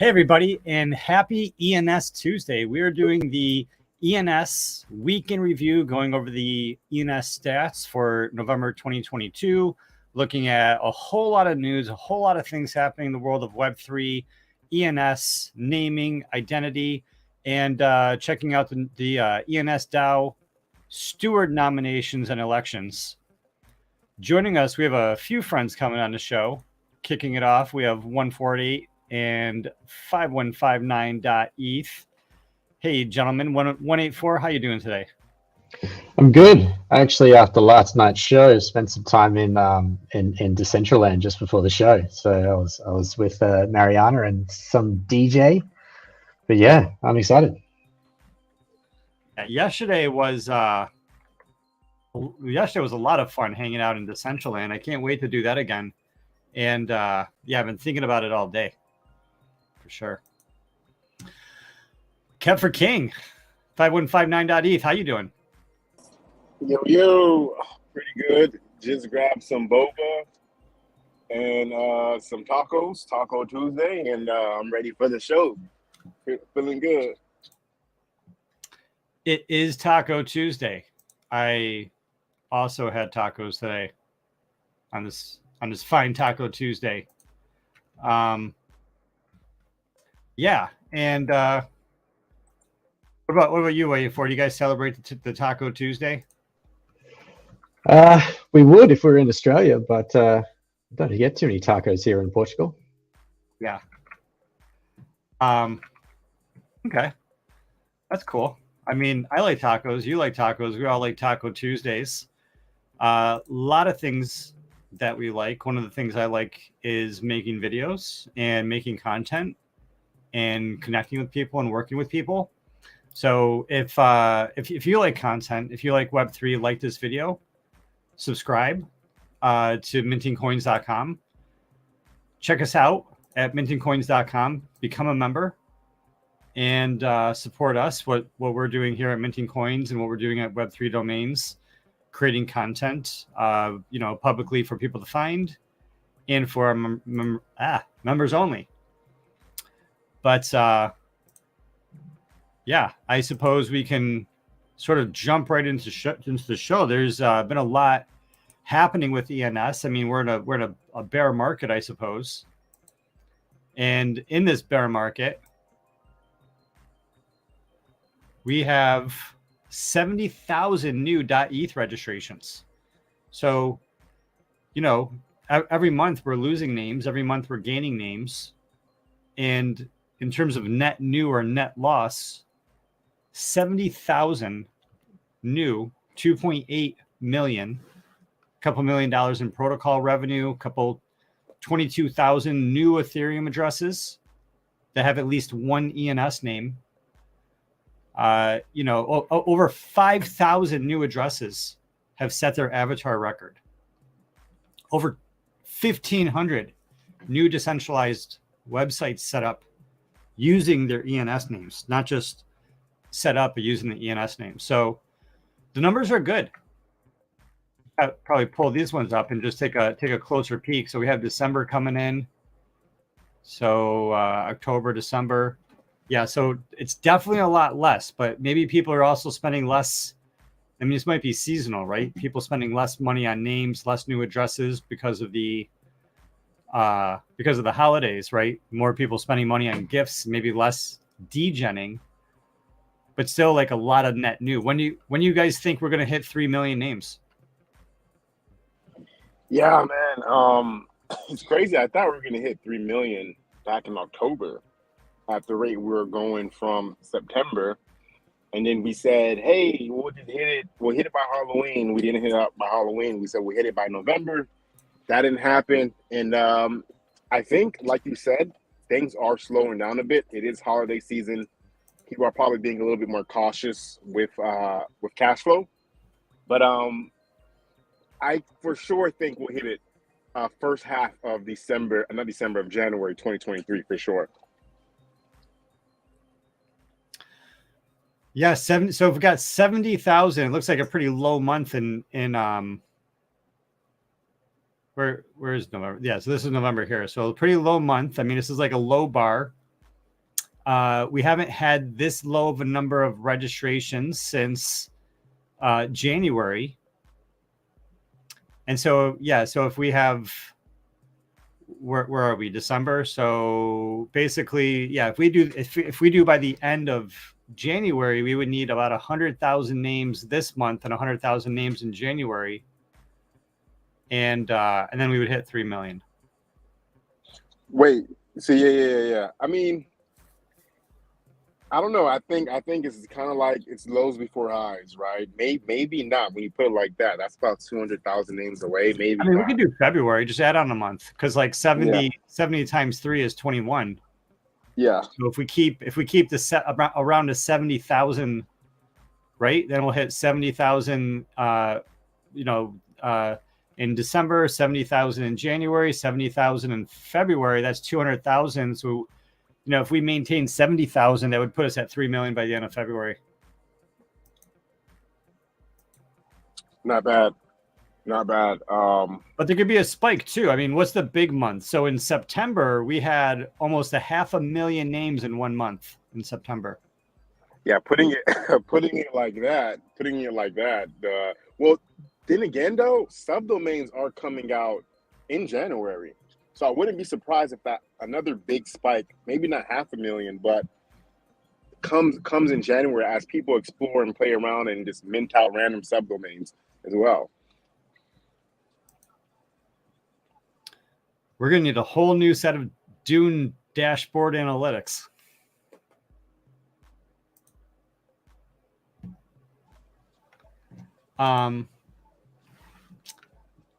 Hey, everybody, and happy ENS Tuesday. We are doing the ENS week in review, going over the ENS stats for November 2022, looking at a whole lot of news, a whole lot of things happening in the world of Web3, ENS, naming, identity, and checking out the ENS DAO Steward nominations and elections. Joining us, we have a few friends coming on the show. Kicking it off, we have 148 and 5159.eth. Hey, gentlemen, 184, how you doing today? I'm good. Actually, after last night's show, spent some time in Decentraland just before the show. So I was with Mariana and some DJ. But yeah, I'm excited. Yesterday was a lot of fun hanging out in Decentraland. I can't wait to do that again. And I've been thinking about it all day. For sure. Kev for King, 5159.eth. How you doing? Yo, pretty good. Just grabbed some boba and some tacos, Taco Tuesday, and I'm ready for the show. Feeling good. It is Taco Tuesday. I also had tacos today on this fine Taco Tuesday. And what about you, A4? Do you guys celebrate the Taco Tuesday? We would if we were in Australia, but don't get too many tacos here in Portugal. Yeah. Okay. That's cool. I mean, I like tacos. You like tacos. We all like Taco Tuesdays. A lot of things that we like. One of the things I like is making videos and making content and connecting with people and working with people. So if you like content, if you like Web3, like this video, subscribe to mintingcoins.com. Check us out at mintingcoins.com. Become a member and support us. What we're doing here at Minting Coins and what we're doing at Web3 Domains, creating content, publicly for people to find and for our members only. But I suppose we can sort of jump right into the show. There's been a lot happening with ENS. I mean, we're in a bear market, I suppose. And in this bear market, we have 70,000 new .eth registrations. So, every month we're losing names. Every month we're gaining names. And in terms of net new or net loss, 70,000 new, 2.8 million, a couple $1 million in protocol revenue, 22,000 new Ethereum addresses that have at least one ENS name. Over 5,000 new addresses have set their avatar record. Over 1,500 new decentralized websites set up using their ENS names, not just set up, but using the ENS name. So the numbers are good. I'll probably pull these ones up and just take a closer peek. So we have December coming in. So October, December. Yeah, so it's definitely a lot less, but maybe people are also spending less. I mean, this might be seasonal, right? People spending less money on names, less new addresses because of the holidays, right? More people spending money on gifts, maybe less degenning, but still like a lot of net new. When do you guys think we're going to hit 3 million names? Yeah, man. It's crazy. I thought we were going to hit 3 million back in October at the rate we were going from September. And then we said, hey, we'll just hit it. We'll hit it by Halloween. We didn't hit it by Halloween. We said we'll hit it by November. That didn't happen. And I think, like you said, things are slowing down a bit. It is holiday season. People are probably being a little bit more cautious with cash flow. But I for sure think we'll hit it first half of January 2023 for sure. Yeah, so if we've got 70,000, it looks like a pretty low month in where is November? Yeah, so this is November here. So a pretty low month. I mean, this is like a low bar. We haven't had this low of a number of registrations since January. And so, yeah, so if we have, where are we? December. So basically, yeah, if we do by the end of January, we would need about 100,000 names this month and 100,000 names in January. And then we would hit 3 million. Wait, so yeah. I mean, I don't know. I think it's kind of like it's lows before highs, right? Maybe not when you put it like that. That's about 200,000 names away. Maybe. I mean, not. we could do February. Just add on a month, because like 70 times 3 is 21. Yeah. So if we keep the set around to 70,000, right? Then we'll hit 70,000. In December, 70,000 in January, 70,000 in February. That's 200,000. So, if we maintain 70,000, that would put us at 3 million by the end of February. Not bad. But there could be a spike too. I mean, what's the big month? So in September, we had almost 500,000 names in 1 month in September. Yeah, putting it like that. Well, then again, though, subdomains are coming out in January. So I wouldn't be surprised if that another big spike, maybe not 500,000, but comes in January as people explore and play around and just mint out random subdomains as well. We're going to need a whole new set of Dune dashboard analytics.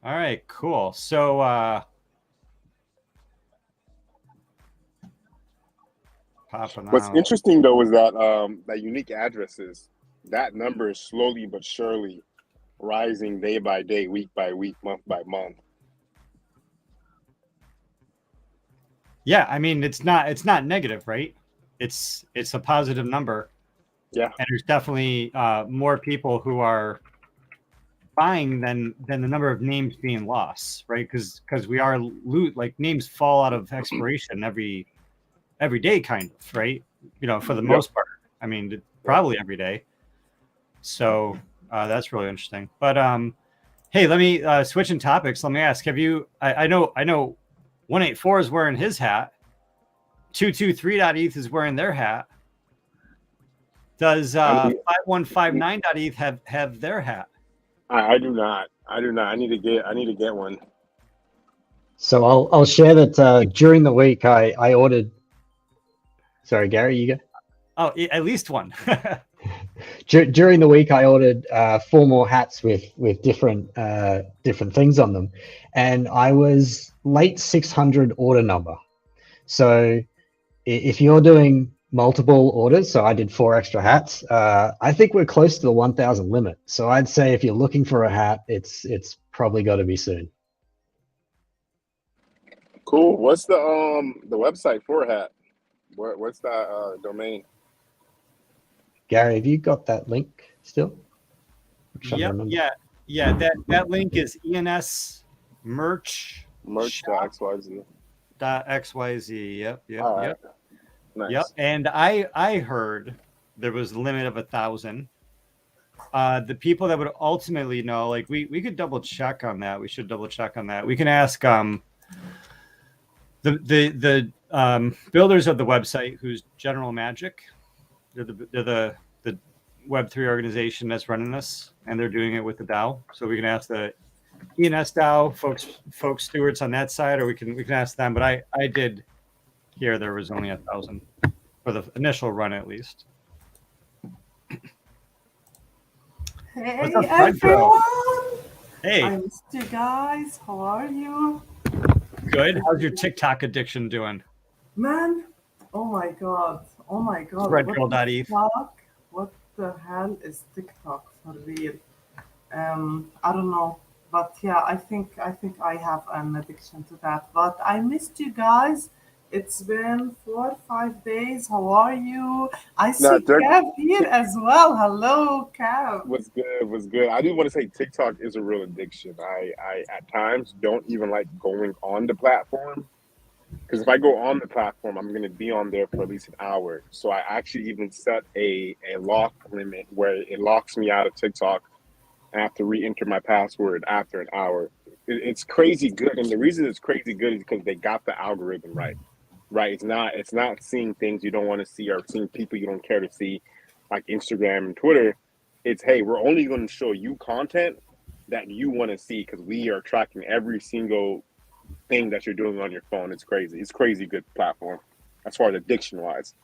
All right, cool. So, what's interesting though is that that unique addresses, that number is slowly but surely rising day by day, week by week, month by month. Yeah, I mean it's not negative, right? It's a positive number. Yeah, and there's definitely more people who are buying than the number of names being lost, right? Because we are like names fall out of expiration every day, kind of, right? For the most part. I mean, probably every day. So that's really interesting. But hey, let me switching topics. Let me ask: have you? I know 184 is wearing his hat. 223.eth is wearing their hat. Does 5159.eth have their hat? I do not. I need to get one. So I'll share that during the week I ordered. Sorry, Gary, you go. Oh, at least one. During the week, I ordered 4 more hats with different things on them, and I was late 600 order number. So if you're doing multiple orders, so I did 4 extra hats, I think we're close to the 1,000 limit. So I'd say if you're looking for a hat, it's probably got to be soon. Cool. What's the website for a hat? What's that domain? Gary, have you got that link still? Yeah. That link is ENS merch.xyz. .xyz. Yep. Right. Nice. Yep. And I heard there was a limit of 1,000. The people that would ultimately know, like we could double check on that. We should double check on that. We can ask the builders of the website, who's General Magic. They're the Web3 organization that's running this, and they're doing it with the DAO. So we can ask the ENS DAO folks stewards on that side, or we can ask them. But I did hear there was only 1,000 for the initial run, at least. Hey What's up, everyone! Hey, I missed you guys. How are you? good. How's your TikTok addiction doing? Man, oh my god. Redpill.eth. What the hell is TikTok for real? I don't know. But yeah, I think I have an addiction to that. But I missed you guys. It's been 4 or 5 days. How are you? I see Kev here as well. Hello, Kev. Was good. I do want to say TikTok is a real addiction. I at times don't even like going on the platform Because if I go on the platform, I'm going to be on there for at least an hour. So I actually even set a lock limit where it locks me out of TikTok. I have to re-enter my password after an hour. It's crazy good, and the reason it's crazy good is because they got the algorithm right. Right? It's not seeing things you don't want to see or seeing people you don't care to see, like Instagram and Twitter. It's, hey, we're only going to show you content that you want to see because we are tracking every single thing that you're doing on your phone. It's crazy. It's crazy good platform as far as addiction wise.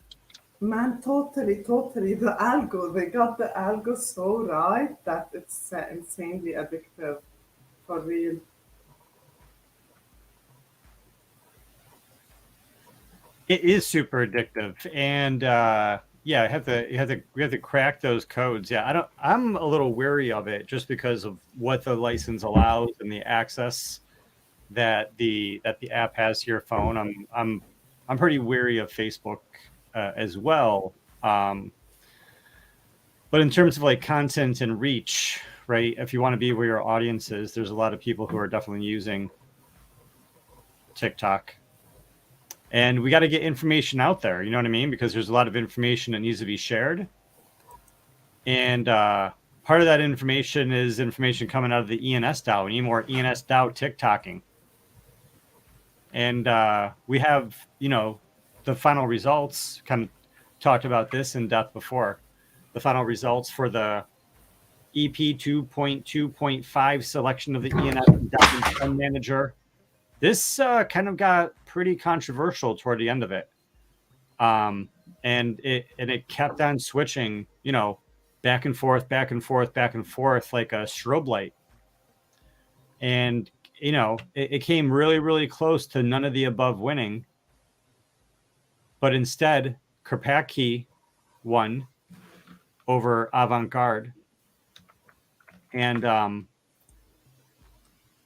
Man, totally. The algo, they got the algo so right that it's insanely addictive, for real. It is super addictive, and yeah, we have to crack those codes. Yeah, I'm a little weary of it just because of what the license allows and the access that the app has to your phone. I'm pretty weary of Facebook as well. But in terms of like content and reach, right? If you want to be where your audience is, there's a lot of people who are definitely using TikTok. And we got to get information out there, you know what I mean? Because there's a lot of information that needs to be shared. And part of that information is information coming out of the ENS DAO. We need more ENS DAO TikToking. And we have, the final results, kind of talked about this in depth before. The final results for the EP 2.2.5 selection of the ENS DAO Fund Manager. This kind of got pretty controversial toward the end of it. And it kept on switching, back and forth, like a strobe light. And, it came really, really close to none of the above winning. But instead, Karpathy won over Avant-Garde. And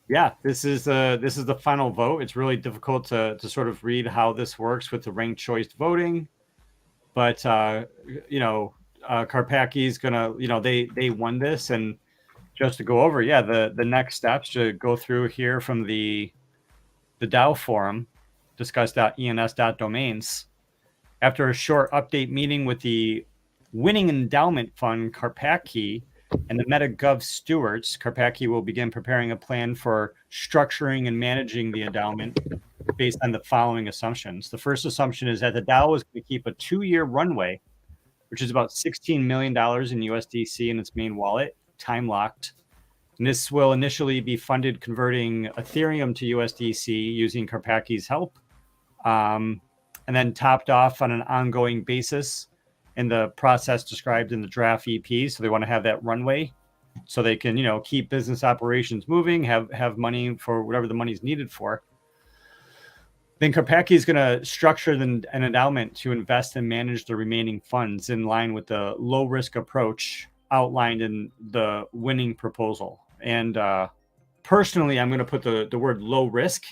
yeah, this is the final vote. It's really difficult to sort of read how this works with the ranked choice voting, but Karpathy's gonna, they won this. And just to go over, the next steps to go through here from the DAO forum, discuss.ens.domains. After a short update meeting with the winning endowment fund, Karpathy, and the MetaGov stewards, Karpathy will begin preparing a plan for structuring and managing the endowment based on the following assumptions. The first assumption is that the DAO is going to keep a 2-year runway, which is about $16 million in USDC in its main wallet, time locked. And this will initially be funded converting Ethereum to USDC using Karpathy's help, and then topped off on an ongoing basis in the process described in the draft EP. So they want to have that runway so they can, keep business operations moving, have money for whatever the money's needed for. Then Karpathy is going to structure an endowment to invest and manage the remaining funds in line with the low risk approach outlined in the winning proposal. And personally, I'm going to put the word low risk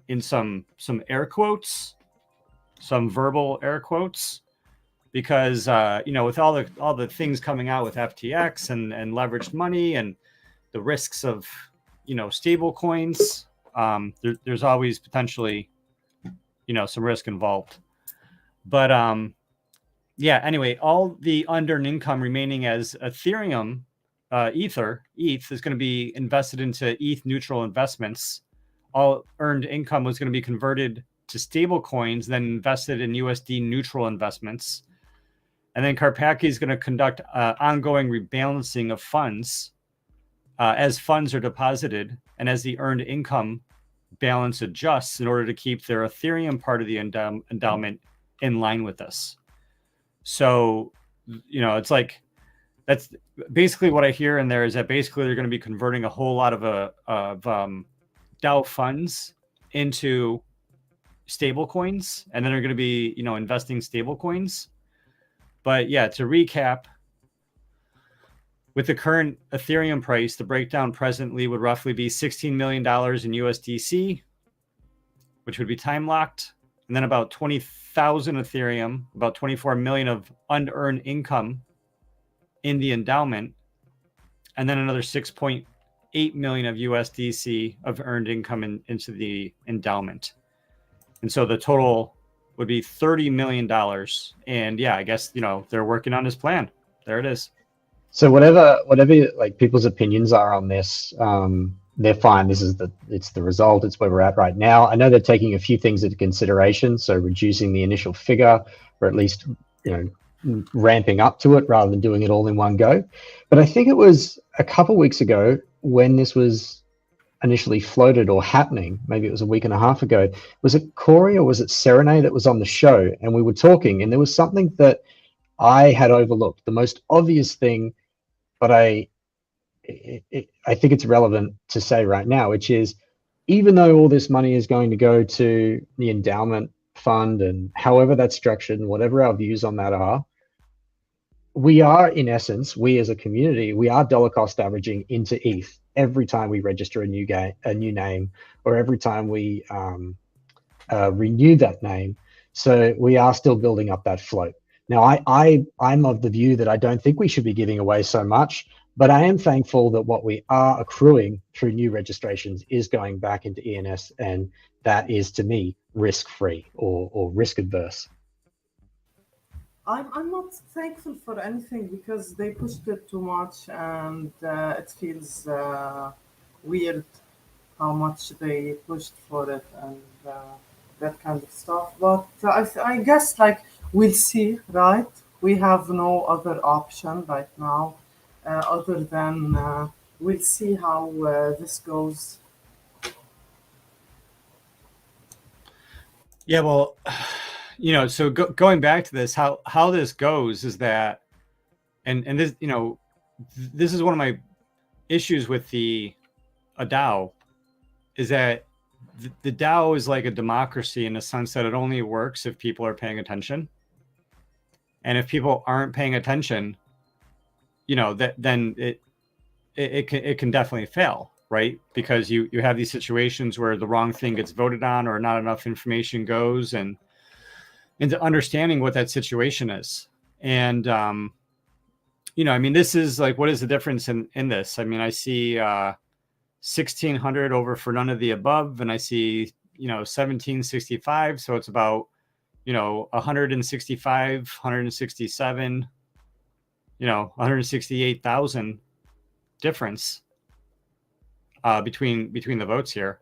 in some air quotes, some verbal air quotes, because with all the things coming out with FTX and leveraged money and the risks of stable coins, there's always potentially some risk involved. But anyway, all the unearned income remaining as Ethereum, ETH is going to be invested into ETH neutral investments. All earned income was going to be converted to stable coins, then invested in USD neutral investments. And then Karpathy is going to conduct ongoing rebalancing of funds as funds are deposited and as the earned income balance adjusts in order to keep their Ethereum part of the endowment in line with this. So, it's like, that's basically what I hear in there, is that basically they're going to be converting a whole lot of DAO funds into stable coins, and then they're going to be, investing stable coins. But to recap, with the current Ethereum price, the breakdown presently would roughly be $16 million in USDC, which would be time locked, and then about 20,000 Ethereum, about 24 million of unearned income in the endowment, and then another 6.8 million of USDC of earned income into the endowment. And so the total would be $30 million. And yeah, I guess, they're working on his plan. There it is. So whatever like people's opinions are on this, they're fine. It's the result. It's where we're at right now. I know they're taking a few things into consideration. So reducing the initial figure, or at least, ramping up to it rather than doing it all in one go. But I think it was a couple weeks ago when this was initially floated or happening, maybe it was a week and a half ago. Was it Corey or was it Serenade that was on the show? And we were talking, and there was something that I had overlooked, the most obvious thing, but I think it's relevant to say right now, which is, even though all this money is going to go to the endowment fund and however that's structured and whatever our views on that are, we are, in essence, we as a community, we are dollar cost averaging into ETH every time we register a new name, or every time we renew that name. So we are still building up that float. Now, I'm of the view that I don't think we should be giving away so much, but I am thankful that what we are accruing through new registrations is going back into ENS, and that is, to me, risk-free or risk-adverse. I'm not thankful for anything because they pushed it too much, and it feels weird how much they pushed for it and that kind of stuff. But I guess, like, we'll see, right? We have no other option right now other than we'll see how this goes. Yeah, well, so going back to this, how this goes is that, and this, this is one of my issues with a DAO, is that the DAO is like a democracy in the sense that it only works if people are paying attention. And if people aren't paying attention, then it can definitely fail, right? Because you have these situations where the wrong thing gets voted on, or not enough information goes, and into understanding what that situation is. And, this is like, what is the difference in this? I mean, I see 1,600 over for none of the above, and I see, 1,765. So it's about, 165, 167, 168,000 difference between the votes here.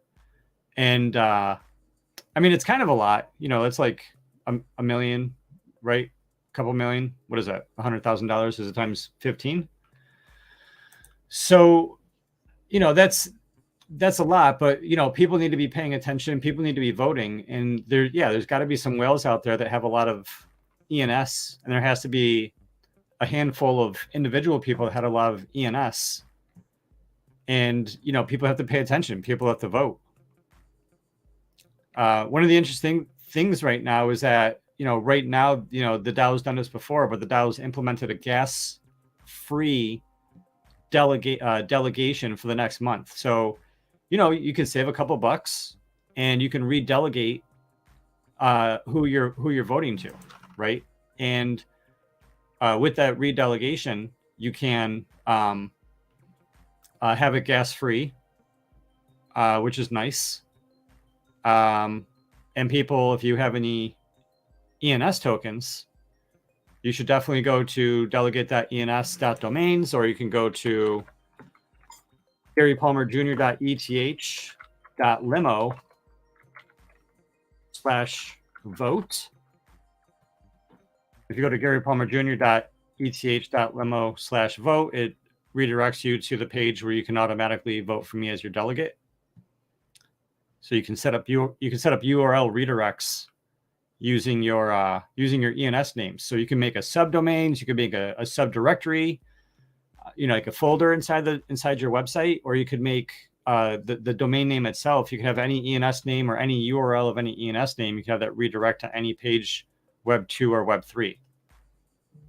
And, it's kind of a lot, it's like a million, right? A couple million. What is that? $100,000 is it times 15? So, that's a lot, but people need to be paying attention. People need to be voting, and there's got to be some whales out there that have a lot of ENS, and there has to be a handful of individual people that had a lot of ENS, and people have to pay attention. People have to vote. One of the interesting things right now is that right now the DAO's done this before, but the DAO's implemented a gas-free delegation for the next month. So you can save a couple bucks, and you can redelegate who you're voting to, right? And with that redelegation, you can have it gas-free, which is nice. And people, if you have any ENS tokens, you should definitely go to delegate.ens.domains, or you can go to garypalmerjr.eth.limo/vote. If you go to garypalmerjr.eth.limo/vote, it redirects you to the page where you can automatically vote for me as your delegate. So you can set up URL redirects using your ENS names. So you can make a subdomains, you can make a subdirectory, like a folder inside your website, or you could make the domain name itself. You can have any ENS name or any URL of any ENS name. You can have that redirect to any page, Web 2 or Web 3.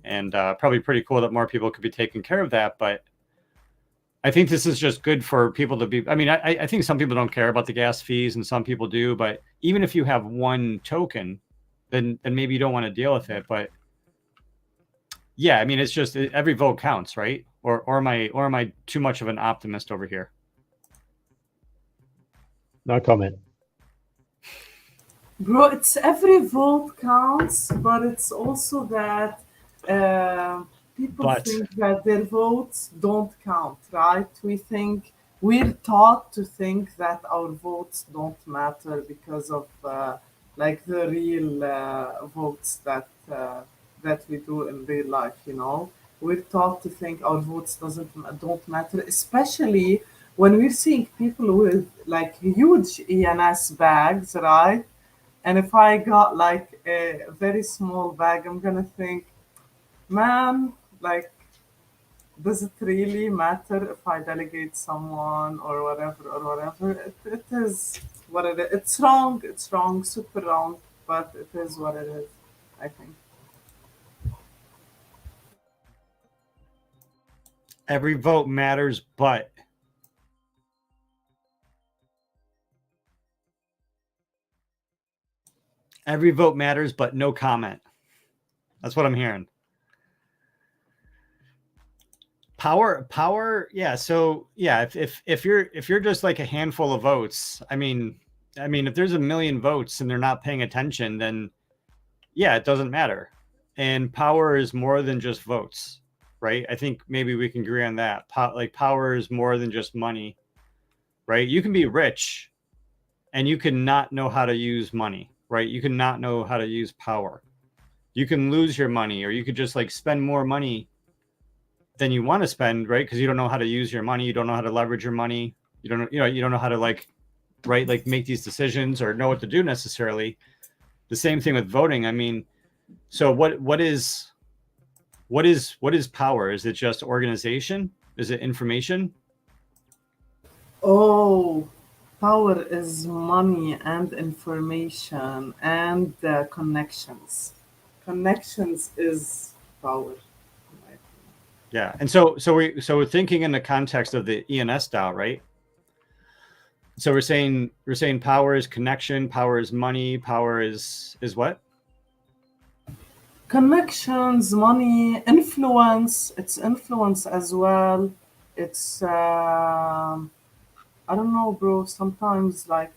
And probably pretty cool that more people could be taking care of that. But I think this is just good for people to be. I think some people don't care about the gas fees, and some people do. But even if you have one token, then maybe you don't want to deal with it. But yeah, it's just every vote counts, right? Or am I too much of an optimist over here? No comment. Bro, it's every vote counts, but it's also that people But think that their votes don't count, right? We're taught to think that our votes don't matter because of like the real votes that we do in real life. You know, we're taught to think our votes don't matter, especially when we're seeing people with like huge ENS bags, right? And if I got like a very small bag, I'm gonna think, man, like, does it really matter if I delegate someone or whatever or whatever? It is what it is. It's wrong. It's wrong. Super wrong. But it is what it is. I think. every vote matters, but every vote matters, but no comment. That's what I'm hearing. Power, yeah. So yeah, if you're just like a handful of votes, I mean, if there's a million votes and they're not paying attention, then yeah, it doesn't matter. And power is more than just votes, right? I think maybe we can agree on that. Like power is more than just money, right? You can be rich and you can not know how to use money, right? You can not know how to use power. You can lose your money, or you could just like spend more money than you want to spend, right? Because you don't know how to use your money, you don't know how to leverage your money, you don't know how to like, right, like make these decisions or know what to do necessarily. The same thing with voting. I mean, so what is power? Is it just organization? Is it information? Oh, power is money and information and connections. Connections is power. Yeah. And so we're thinking in the context of the ENS DAO, right? So we're saying power is connection, power is money, power is what? Connections, money, influence. It's influence as well. It's I don't know, bro. Sometimes, like,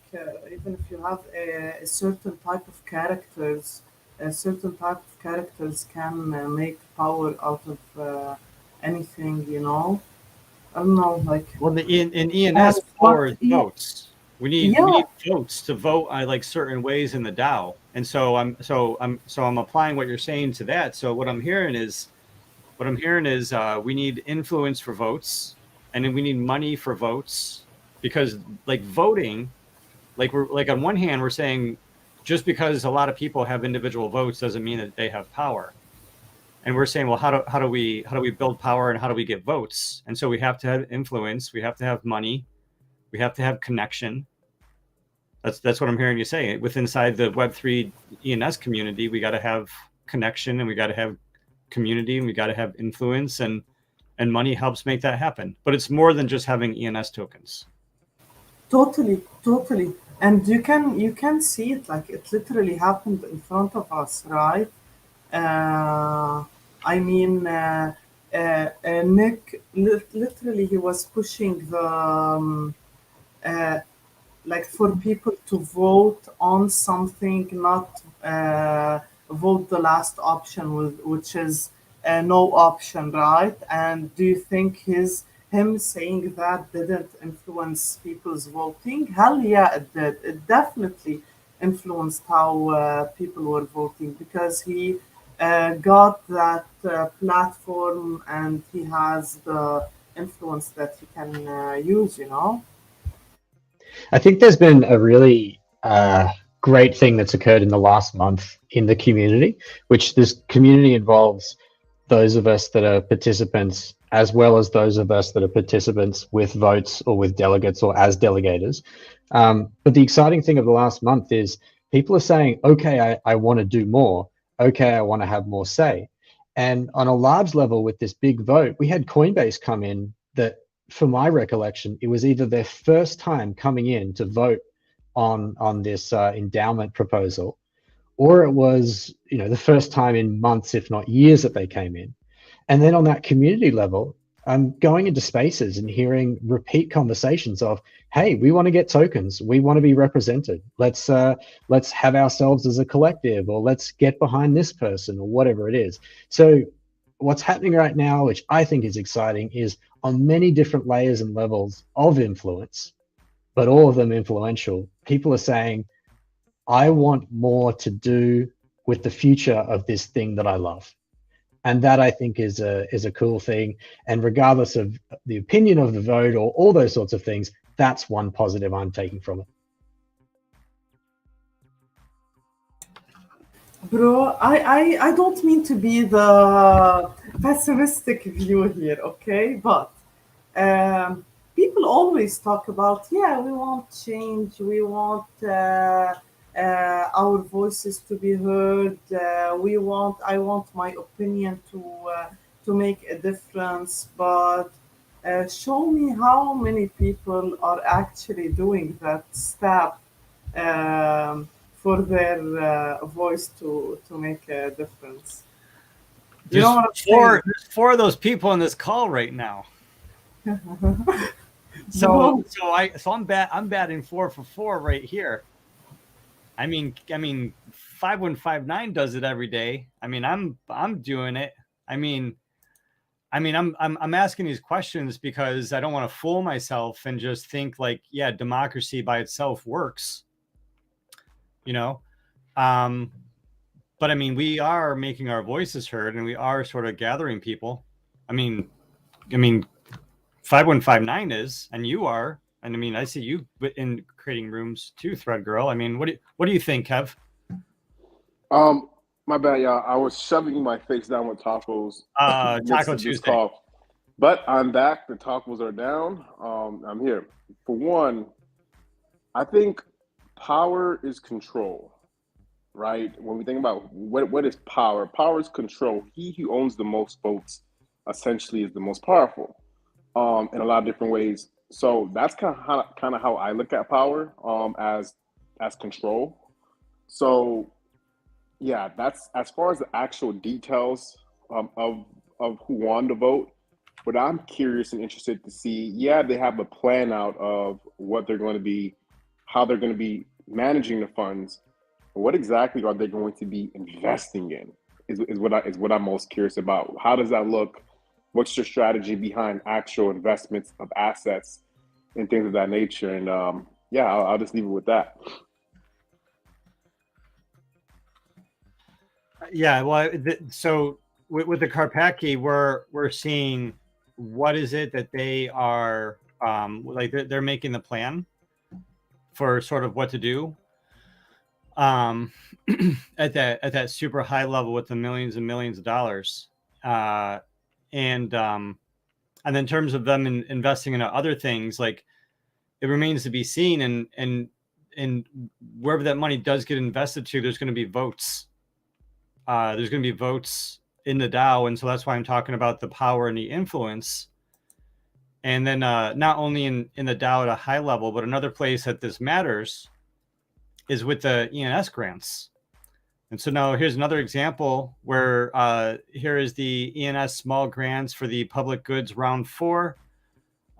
even if you have a certain type of characters, a certain type of characters can make power out of anything. You know, I don't know, like, Well, in ENS, and power what? is votes. We Yeah, need votes to vote on like certain ways in the DAO. And so I'm applying what you're saying to that. So what I'm hearing is we need influence for votes, and then we need money for votes, because like voting, like we're like on one hand we're saying just because a lot of people have individual votes doesn't mean that they have power. And we're saying, well, how do we build power and how do we get votes? And so we have to have influence, we have to have money, we have to have connection. That's what I'm hearing you say. Inside the Web3 ENS community, we got to have connection, and we got to have community, and we got to have influence, and money helps make that happen. But it's more than just having ENS tokens. totally, totally. And you can see it, like it literally happened in front of us, right? Uh, I mean, Nick, literally, he was pushing uh, like for people to vote on something, not vote the last option, which is no option, right? And do you think him saying that didn't influence people's voting? Hell yeah, it did. It definitely influenced how people were voting, because he got that platform and he has the influence that he can use, you know? I think there's been a really great thing that's occurred in the last month in the community, which this community involves those of us that are participants as well as those of us that are participants with votes or with delegates or as delegators. But the exciting thing of the last month is people are saying, okay, I want to do more. Okay, I want to have more say. And on a large level with this big vote, we had Coinbase come in that, for my recollection, it was either their first time coming in to vote on this endowment proposal, or it was the first time in months, if not years, that they came in. And then on that community level, going into spaces and hearing repeat conversations of, hey, we want to get tokens, we want to be represented, let's have ourselves as a collective, or let's get behind this person, or whatever it is. So what's happening right now, which I think is exciting, is on many different layers and levels of influence, but all of them influential, people are saying, I want more to do with the future of this thing that I love. And that, I think, is a cool thing. And regardless of the opinion of the vote or all those sorts of things, that's one positive I'm taking from it. Bro, I don't mean to be the pessimistic view here, okay? But people always talk about, yeah, we want change, we want our voices to be heard. I want my opinion to make a difference. But show me how many people are actually doing that step for their voice to make a difference. You know what I'm saying? There's four of those people on this call right now. No. I'm batting 4 for 4 right here. I mean 5159 does it every day. I mean, I'm doing it. I'm asking these questions because I don't want to fool myself and just think like, yeah, democracy by itself works. You know, but I mean, we are making our voices heard, and we are sort of gathering people. I mean, 5159 is, and you are, and I mean, I see you in creating rooms too, Thread Girl. I mean, what do you think, Kev? My bad, y'all. I was shoving my face down with tacos. Taco Tuesday. But I'm back. The tacos are down. I'm here. For one, I think power is control, right? When we think about what is power, power is control. He who owns the most votes essentially is the most powerful, in a lot of different ways. So that's kind of how I look at power, as control. So yeah, that's as far as the actual details of who won the vote. But I'm curious and interested to see. Yeah, they have a plan out of what they're going to be, how they're going to be managing the funds. What exactly are they going to be investing in? Is what I'm most curious about. How does that look? What's your strategy behind actual investments of assets and things of that nature? And yeah, I'll just leave it with that. Yeah, well, so with the Karpathy, we're seeing what is it that they are like they're making the plan for sort of what to do at that super high level with the millions and millions of dollars, and then in terms of them investing into other things, like it remains to be seen, and wherever that money does get invested to, there's going to be votes. There's going to be votes in the DAO, and so that's why I'm talking about the power and the influence. And then not only in the DAO at a high level, but another place that this matters is with the ENS grants. And so now here's another example where here is the ENS small grants for the public goods round 4,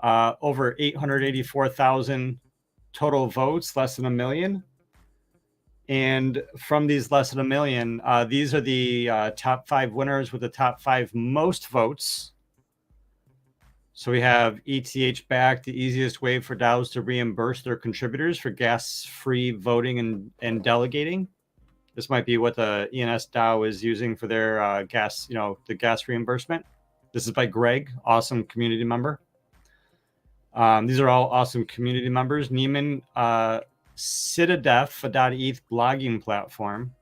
over 884,000 total votes, less than 1 million. And from these less than 1 million, these are the top 5 winners with the top 5 most votes. So we have ETH back, the easiest way for DAOs to reimburse their contributors for gas-free voting and delegating. This might be what the ENS DAO is using for their gas, the gas reimbursement. This is by Greg, awesome community member. These are all awesome community members. Neiman, Citadef, a .eth blogging platform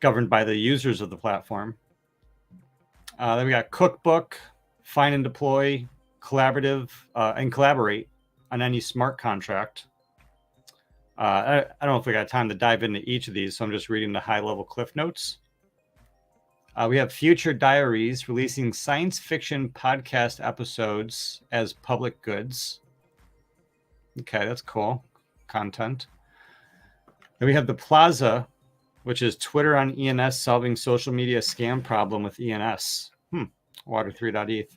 governed by the users of the platform. Then we got Cookbook, Find and Deploy, Collaborative, and Collaborate on any smart contract. I don't know if we got time to dive into each of these, so I'm just reading the high-level cliff notes. We have Future Diaries, releasing science fiction podcast episodes as public goods. Okay, that's cool content. Then we have the Plaza, which is Twitter on ENS solving social media scam problem with ENS. Water3.eth.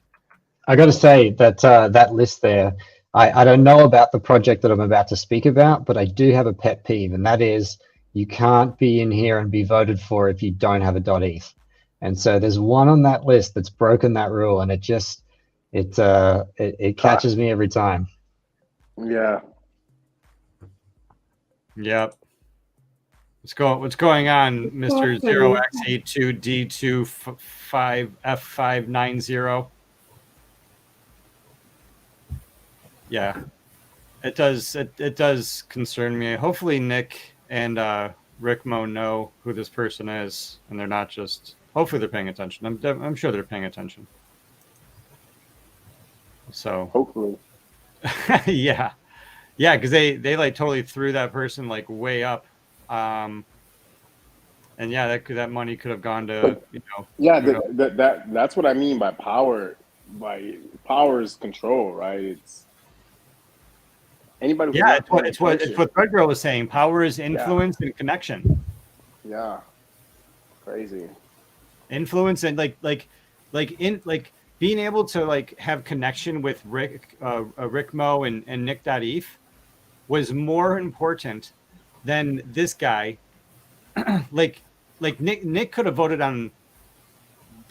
I got to say that that list there, I don't know about the project that I'm about to speak about, but I do have a pet peeve, and that is you can't be in here and be voted for if you don't have a .eth. And so there's one on that list that's broken that rule, and it catches me every time. Yeah. Yep. What's going on, Mr. 0x82D25F590? Yeah. It does concern me. Hopefully Nick and Rickmo know who this person is, and they're not just. Hopefully they're paying attention. I'm sure they're paying attention. So Hopefully. yeah, because they like totally threw that person like way up, and yeah, that money could have gone to Yeah, that's what I mean by power. By power is control, right? It's anybody. Yeah, it's what Thread Girl was saying. Power is influence and connection. Yeah, crazy. Influence and being able to like have connection with Rickmo and Nick.eth was more important than this guy. like Nick could have voted on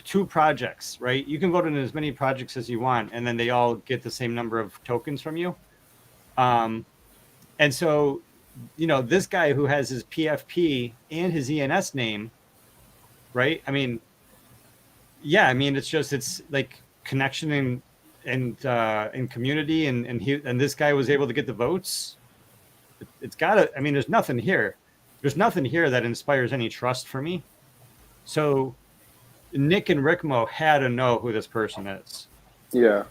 2 projects, right? You can vote on as many projects as you want, and then they all get the same number of tokens from you. And so, this guy who has his PFP and his ENS name, right? I mean, yeah, I mean, it's like connection and community, and this guy was able to get the votes. It's gotta. I mean, there's nothing here. There's nothing here that inspires any trust for me. So, Nick and Rickmo had to know who this person is. Yeah.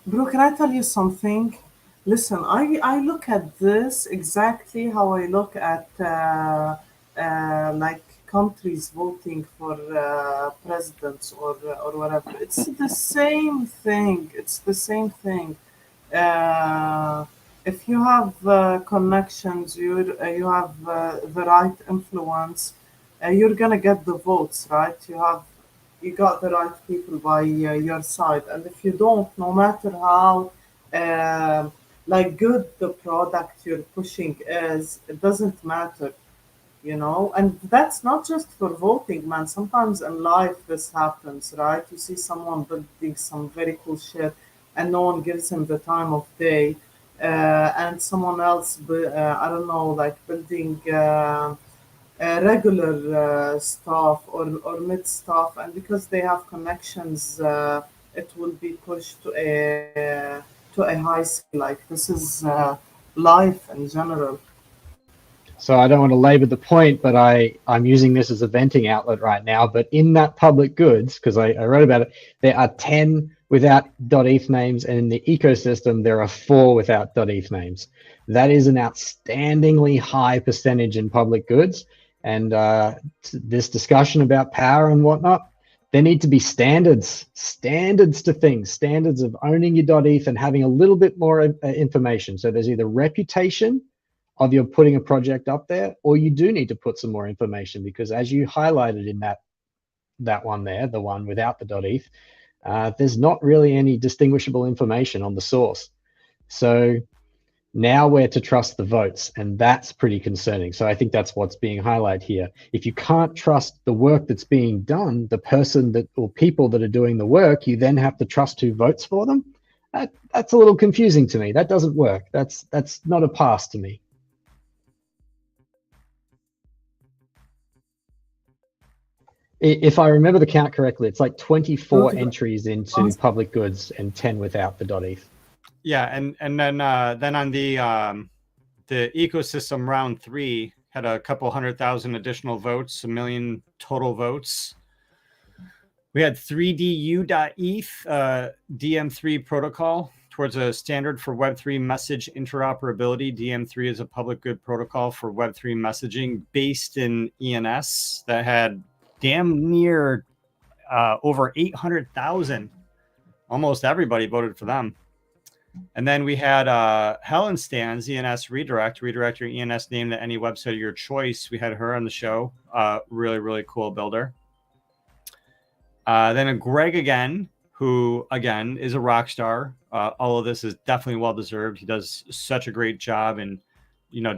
Bro, can I tell you something? Listen, I look at this exactly how I look at like countries voting for presidents or whatever. It's the same thing. It's the same thing. If you have connections, you have the right influence, you're gonna get the votes, right? You got the right people by your side, and if you don't, no matter how like good the product you're pushing is, it doesn't matter, and that's not just for voting, man. Sometimes in life this happens, right? You see someone building some very cool shit and no one gives him the time of day, and someone else I don't know, like building regular stuff or mid stuff, and because they have connections, it will be pushed to a high scale. Like, this is life in general. So I don't want to labor the point, but I'm using this as a venting outlet right now. But in that public goods, because I wrote about it, there are 10 without .eth names, and in the ecosystem, there are 4 without .eth names. That is an outstandingly high percentage in public goods. And this discussion about power and whatnot, there need to be standards to things, standards of owning your .eth and having a little bit more information. So there's either reputation of you're putting a project up there, or you do need to put some more information, because as you highlighted in that one there, the one without the .eth, there's not really any distinguishable information on the source. So now we're to trust the votes, and that's pretty concerning. So I think that's what's being highlighted here. If you can't trust the work that's being done, the person that or people that are doing the work, you then have to trust who votes for them. That's a little confusing to me. That doesn't work. That's not a pass to me. If I remember the count correctly, it's like 24 entries into public goods and 10 without the .eth. Yeah, and then on the ecosystem round 3 had a couple 100,000 additional votes, 1 million total votes. We had 3DU.eth, DM3 protocol towards a standard for Web3 message interoperability. DM3 is a public good protocol for Web3 messaging based in ENS that had damn near over 800,000. Almost everybody voted for them. And then we had Helen Stans, ENS redirect your ENS name to any website of your choice. We had her on the show. Really, really cool builder. Then a Greg again, who again is a rock star. All of this is definitely well deserved. He does such a great job, and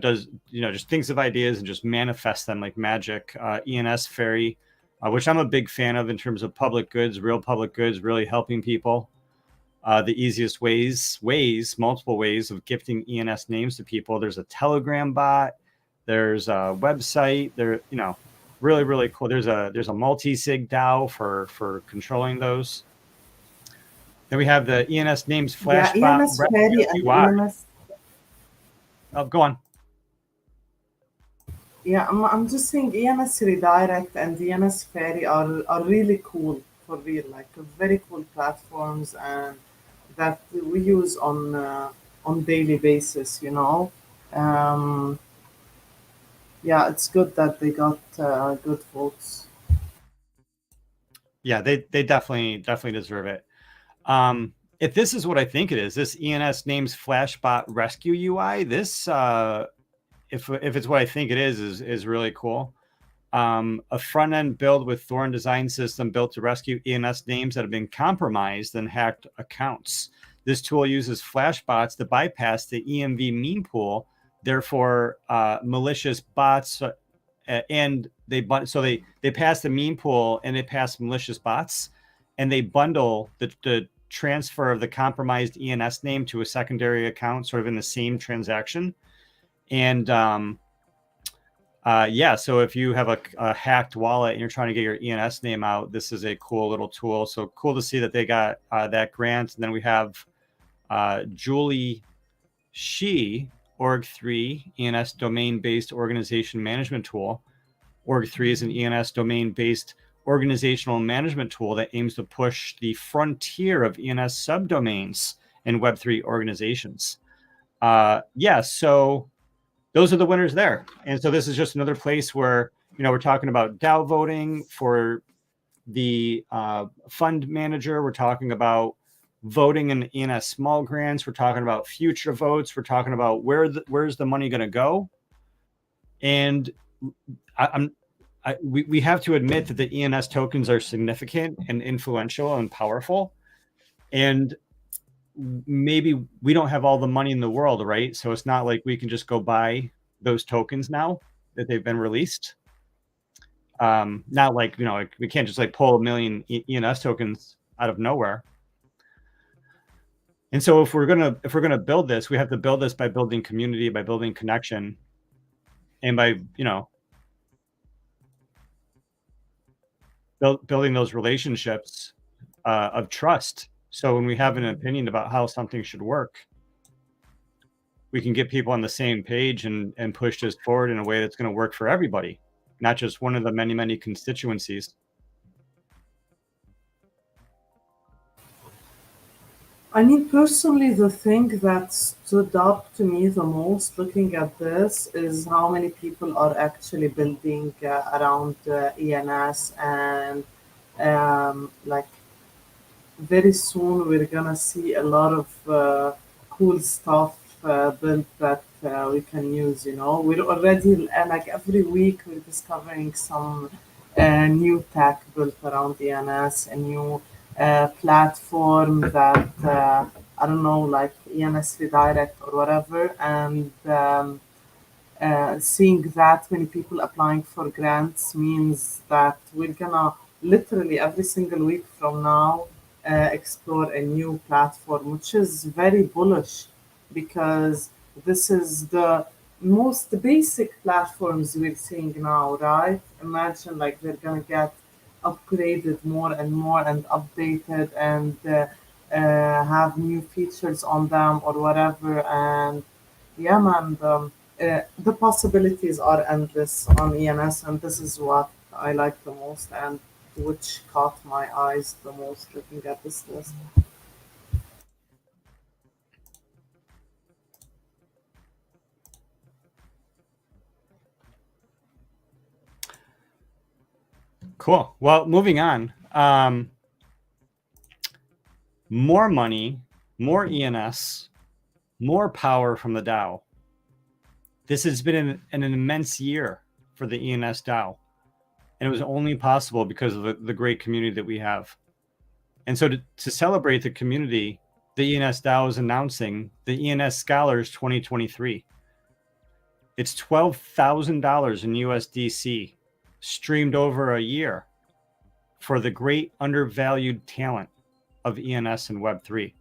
does just thinks of ideas and just manifests them like magic. ENS Fairy, which I'm a big fan of in terms of public goods, real public goods, really helping people. The easiest multiple ways of gifting ENS names to people. There's a Telegram bot. There's a website. Really, really cool. There's a multi-sig DAO for controlling those. Then we have the ENS names flash bot. ENS Fairy and ENS. Oh, go on. Yeah, I'm just saying ENS Redirect and ENS Fairy are really cool, for real, like very cool platforms, and that we use on daily basis, yeah, it's good that they got good votes. Yeah, they definitely deserve it. If this is what I think it is, this ENS names Flashbot Rescue UI, this if it's what I think it is really cool. A front end build with Thorn design system built to rescue ENS names that have been compromised and hacked accounts. This tool uses flashbots to bypass the EMV meme pool. Therefore, malicious bots and they pass the meme pool and they pass malicious bots, and they bundle the transfer of the compromised ENS name to a secondary account, sort of in the same transaction. And so if you have a hacked wallet and you're trying to get your ENS name out, this is a cool little tool. So cool to see that they got that grant. And then we have Julie Shi, Org3 ENS domain-based organization management tool. Org3 is an ENS domain-based organizational management tool that aims to push the frontier of ENS subdomains in Web3 organizations. So those are the winners there. And so this is just another place where, we're talking about DAO voting for the fund manager. We're talking about voting in ENS small grants. We're talking about future votes. We're talking about where's the money going to go. And we have to admit that the ENS tokens are significant and influential and powerful. And maybe we don't have all the money in the world, right? So it's not like we can just go buy those tokens now that they've been released. Not like, we can't just like pull 1 million ENS tokens out of nowhere. And so if we're gonna build this, we have to build this by building community, by building connection, and by building those relationships of trust. So when we have an opinion about how something should work, we can get people on the same page and push this forward in a way that's going to work for everybody, not just one of the many, many constituencies. I mean, personally, the thing that stood up to me the most looking at this is how many people are actually building around ENS, and like very soon we're gonna see a lot of cool stuff built that we can use. We're already like every week we're discovering some new tech built around ENS, a new platform that I don't know, like ENS Redirect or whatever, and seeing that many people applying for grants means that we're gonna literally every single week from now explore a new platform, which is very bullish because this is the most basic platforms we're seeing now, right? Imagine like they're gonna get upgraded more and more and updated and have new features on them or whatever. And yeah, man, the possibilities are endless on ENS, and this is what I like the most and which caught my eyes the most looking at this list. Cool. Well, moving on. More money, more ENS, more power from the DAO. This has been an immense year for the ENS DAO. And it was only possible because of the great community that we have. And so to celebrate the community, the ENS DAO is announcing the ENS Scholars 2023. It's $12,000 in USDC streamed over a year for the great undervalued talent of ENS and Web3.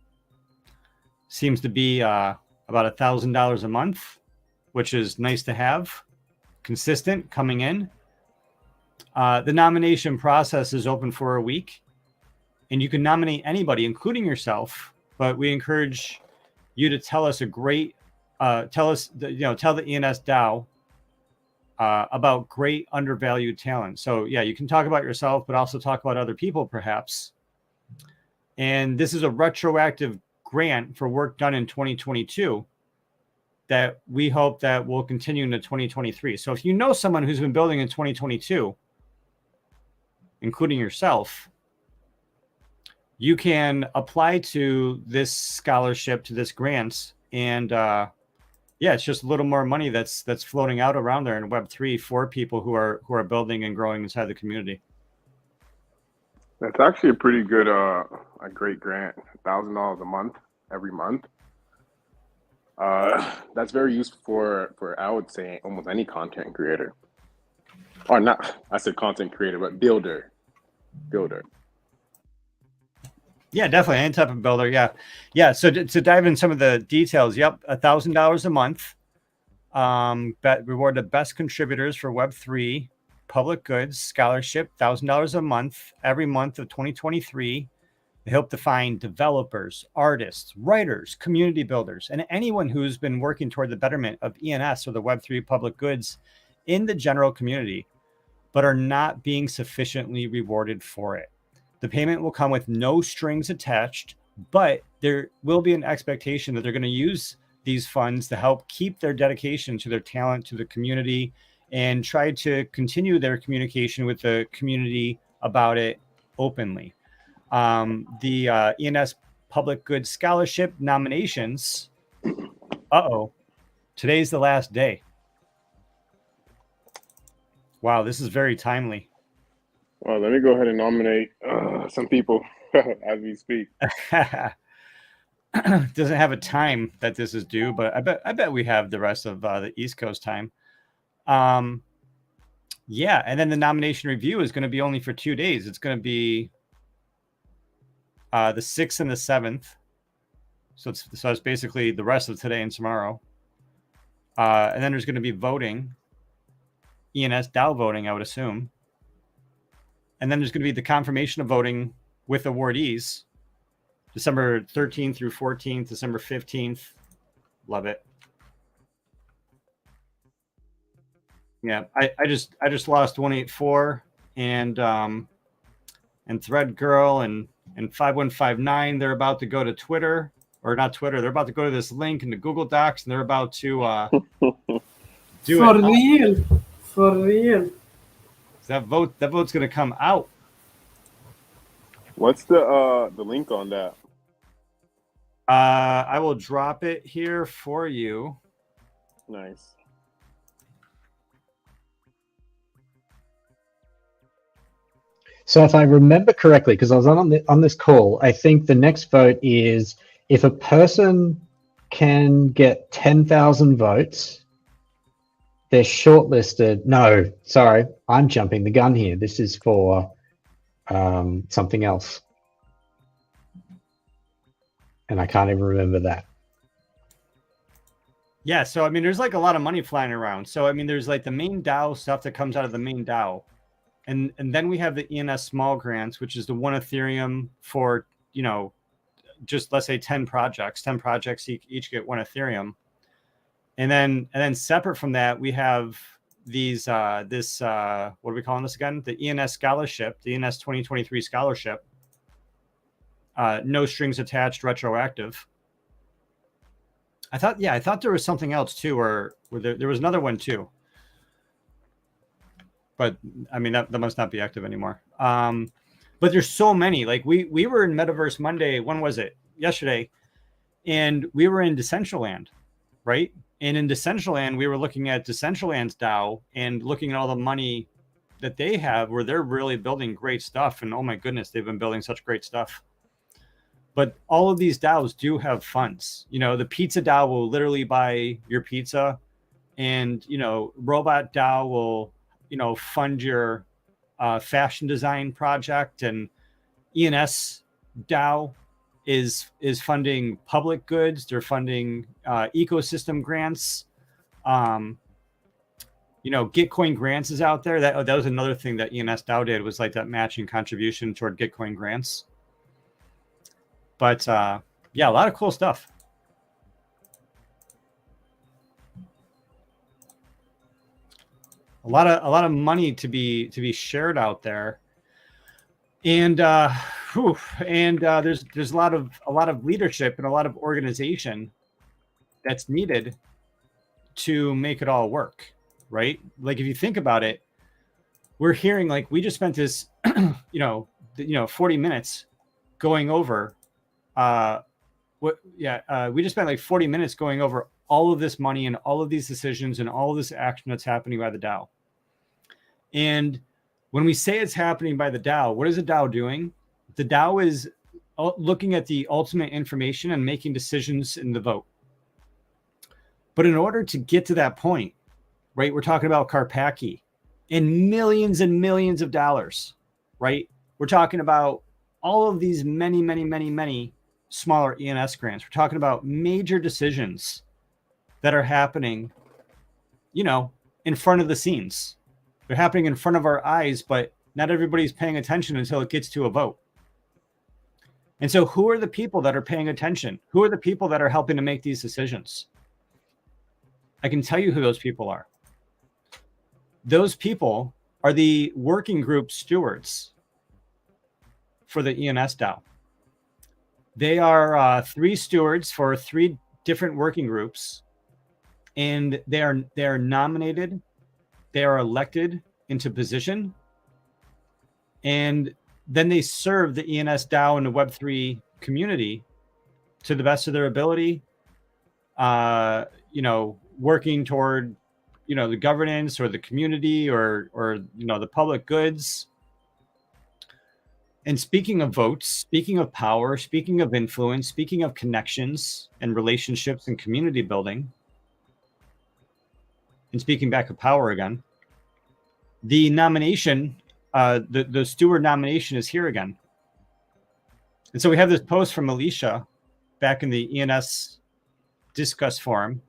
Seems to be about $1,000 a month, which is nice to have, consistent coming in. The nomination process is open for a week, and you can nominate anybody, including yourself. But we encourage you to tell us tell the ENS DAO about great undervalued talent. So yeah, you can talk about yourself, but also talk about other people, perhaps. And this is a retroactive grant for work done in 2022 that we hope that will continue into 2023. So if you know someone who's been building in 2022, including yourself, you can apply to this scholarship, to this grant, and yeah, it's just a little more money that's floating out around there in Web3 for people who are building and growing inside the community. That's actually a pretty good, a great grant. $1,000 a month, every month. That's very useful for I would say almost any content creator, or not. I said content creator, but builder. Yeah, definitely any type of builder. Yeah. So to dive in some of the details, yep, $1,000 a month. Reward the best contributors for Web3 public goods scholarship, $1,000 a month every month of 2023. They hope to find developers, artists, writers, community builders, and anyone who's been working toward the betterment of ENS or the Web3 public goods in the general community, but are not being sufficiently rewarded for it. The payment will come with no strings attached, but there will be an expectation that they're going to use these funds to help keep their dedication to their talent, to the community, and try to continue their communication with the community about it openly. The ENS Public Goods Scholarship nominations. Today's the last day. Wow, this is very timely. Well, let me go ahead and nominate some people as we speak. Doesn't have a time that this is due, but I bet we have the rest of the East Coast time. Yeah, and then the nomination review is going to be only for 2 days. It's going to be the 6th and the 7th. So it's basically the rest of today and tomorrow. And then there's going to be voting, ENS DAO voting, I would assume. And then there's going to be the confirmation of voting with awardees, December 13th through 14th, December 15th. Love it. Yeah, I just lost 184 and Thread Girl and 5159. They're about to go to Twitter, or not Twitter. They're about to go to this link into Google Docs, and they're about to do for it. Real. For real. That vote's going to come out. What's the link on that? I will drop it here for you. Nice. So if I remember correctly, because I was on this call, I think the next vote is if a person can get 10,000 votes, they're shortlisted. No, sorry, I'm jumping the gun here. This is for something else. And I can't even remember that. Yeah, so I mean, there's like a lot of money flying around. So I mean, there's like the main DAO stuff that comes out of the main DAO. And then we have the ENS small grants, which is the 1 Ethereum for, just let's say 10 projects. 10 projects each get 1 Ethereum. And then separate from that, we have these what are we calling this again? The ENS scholarship, the ENS 2023 scholarship. No strings attached, retroactive. I thought there was something else too, or there was another one too. But I mean, that must not be active anymore. But there's so many. Like we were in Metaverse Monday. When was it? Yesterday. And we were in Decentraland, right? And in Decentraland, we were looking at Decentraland's DAO and looking at all the money that they have where they're really building great stuff. And oh my goodness, they've been building such great stuff. But all of these DAOs do have funds. You know, the pizza DAO will literally buy your pizza, and, you know, Robot DAO will, you know, fund your fashion design project, and ENS DAO is funding public goods. They're funding ecosystem grants. You know, Gitcoin grants is out there. That was another thing that ENS DAO did, was like that matching contribution toward Gitcoin grants. But yeah, a lot of cool stuff. A lot of money to be shared out there, and there's a lot of leadership and a lot of organization that's needed to make it all work, right? Like if you think about it, we're hearing, like, we just spent this 40 minutes going over we just spent like 40 minutes going over all of this money and all of these decisions and all of this action that's happening by the DAO. And when we say it's happening by the DAO, what is the DAO doing? The DAO is looking at the ultimate information and making decisions in the vote. But in order to get to that point, right, we're talking about Karpaki and millions of dollars, right? We're talking about all of these many smaller ENS grants. We're talking about major decisions that are happening, you know, in front of the scenes. They're happening in front of our eyes, but not everybody's paying attention until it gets to a vote. And so who are the people that are paying attention? Who are the people that are helping to make these decisions? I can tell you who those people are. Those people are the working group stewards for the ENS DAO. They are 3 stewards for 3 different working groups, and they are nominated, they are elected into position, and then they serve the ENS DAO and the Web3 community to the best of their ability, working toward, the governance or the community or the public goods. And speaking of votes, speaking of power, speaking of influence, speaking of connections and relationships and community building, and speaking back of power again, the nomination, the steward nomination is here again. And so we have this post from Alicia back in the ENS Discuss forum.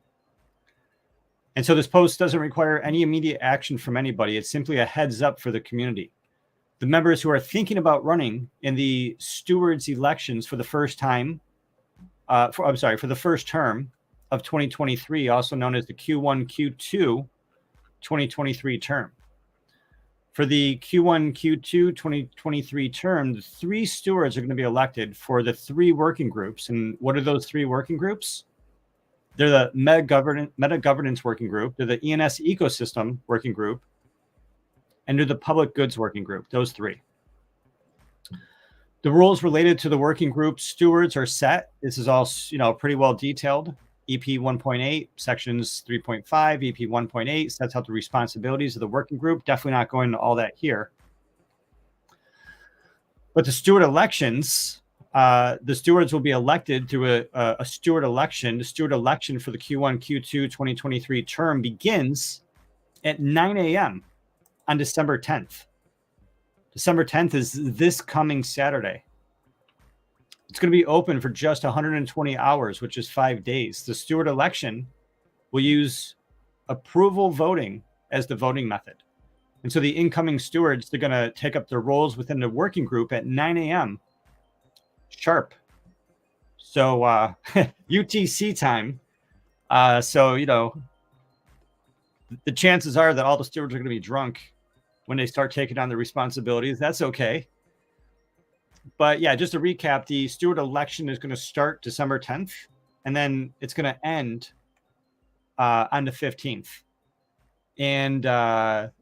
And so this post doesn't require any immediate action from anybody. It's simply a heads up for the community. The members who are thinking about running in the stewards elections for the first time, for the first term of 2023, also known as the Q1, Q2 2023 term. For the Q1, Q2 2023 term, the 3 stewards are going to be elected for the 3 working groups. And what are those 3 working groups? They're the Meta Governance Working Group, they're the ENS Ecosystem Working Group, and they're the Public Goods Working Group, those 3. The rules related to the working group stewards are set. This is all, pretty well detailed. EP 1.8, sections 3.5, EP 1.8 sets out the responsibilities of the working group. Definitely not going into all that here. But the steward elections, the stewards will be elected through a steward election. The steward election for the Q1, Q2 2023 term begins at 9 a.m. on December 10th. December 10th is this coming Saturday. It's going to be open for just 120 hours, which is 5 days. The steward election will use approval voting as the voting method. And so the incoming stewards, they're going to take up their roles within the working group at 9 a.m. sharp. So UTC time. The chances are that all the stewards are going to be drunk when they start taking on their responsibilities. That's okay. But yeah, just to recap, the steward election is going to start December 10th, and then it's going to end on the 15th. And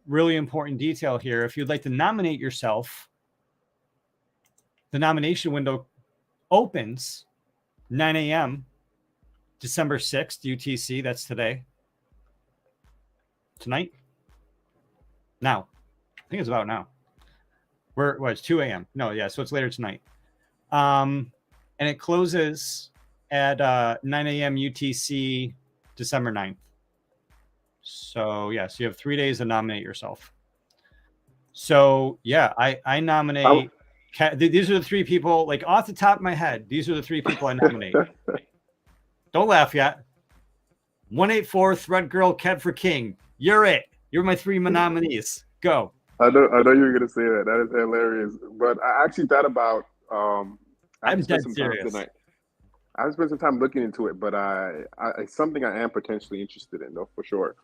really important detail here, if you'd like to nominate yourself, the nomination window opens 9 a.m. December 6th, UTC. That's today. Tonight? Now. think it's about now. It's 2 a.m. No, yeah, so it's later tonight. And it closes at 9 a.m. UTC, December 9th. So yeah, so you have 3 days to nominate yourself. So yeah, I nominate. These are the three people, like off the top of my head. These are the three people I nominate. Don't laugh yet. 184 Thread Girl, Kev for King. You're it. You're my three nominees. Go. I know you were gonna say that. That is hilarious. But I actually thought about. I'm dead serious. I spent some time looking into it, but it's something I am potentially interested in, though, for sure.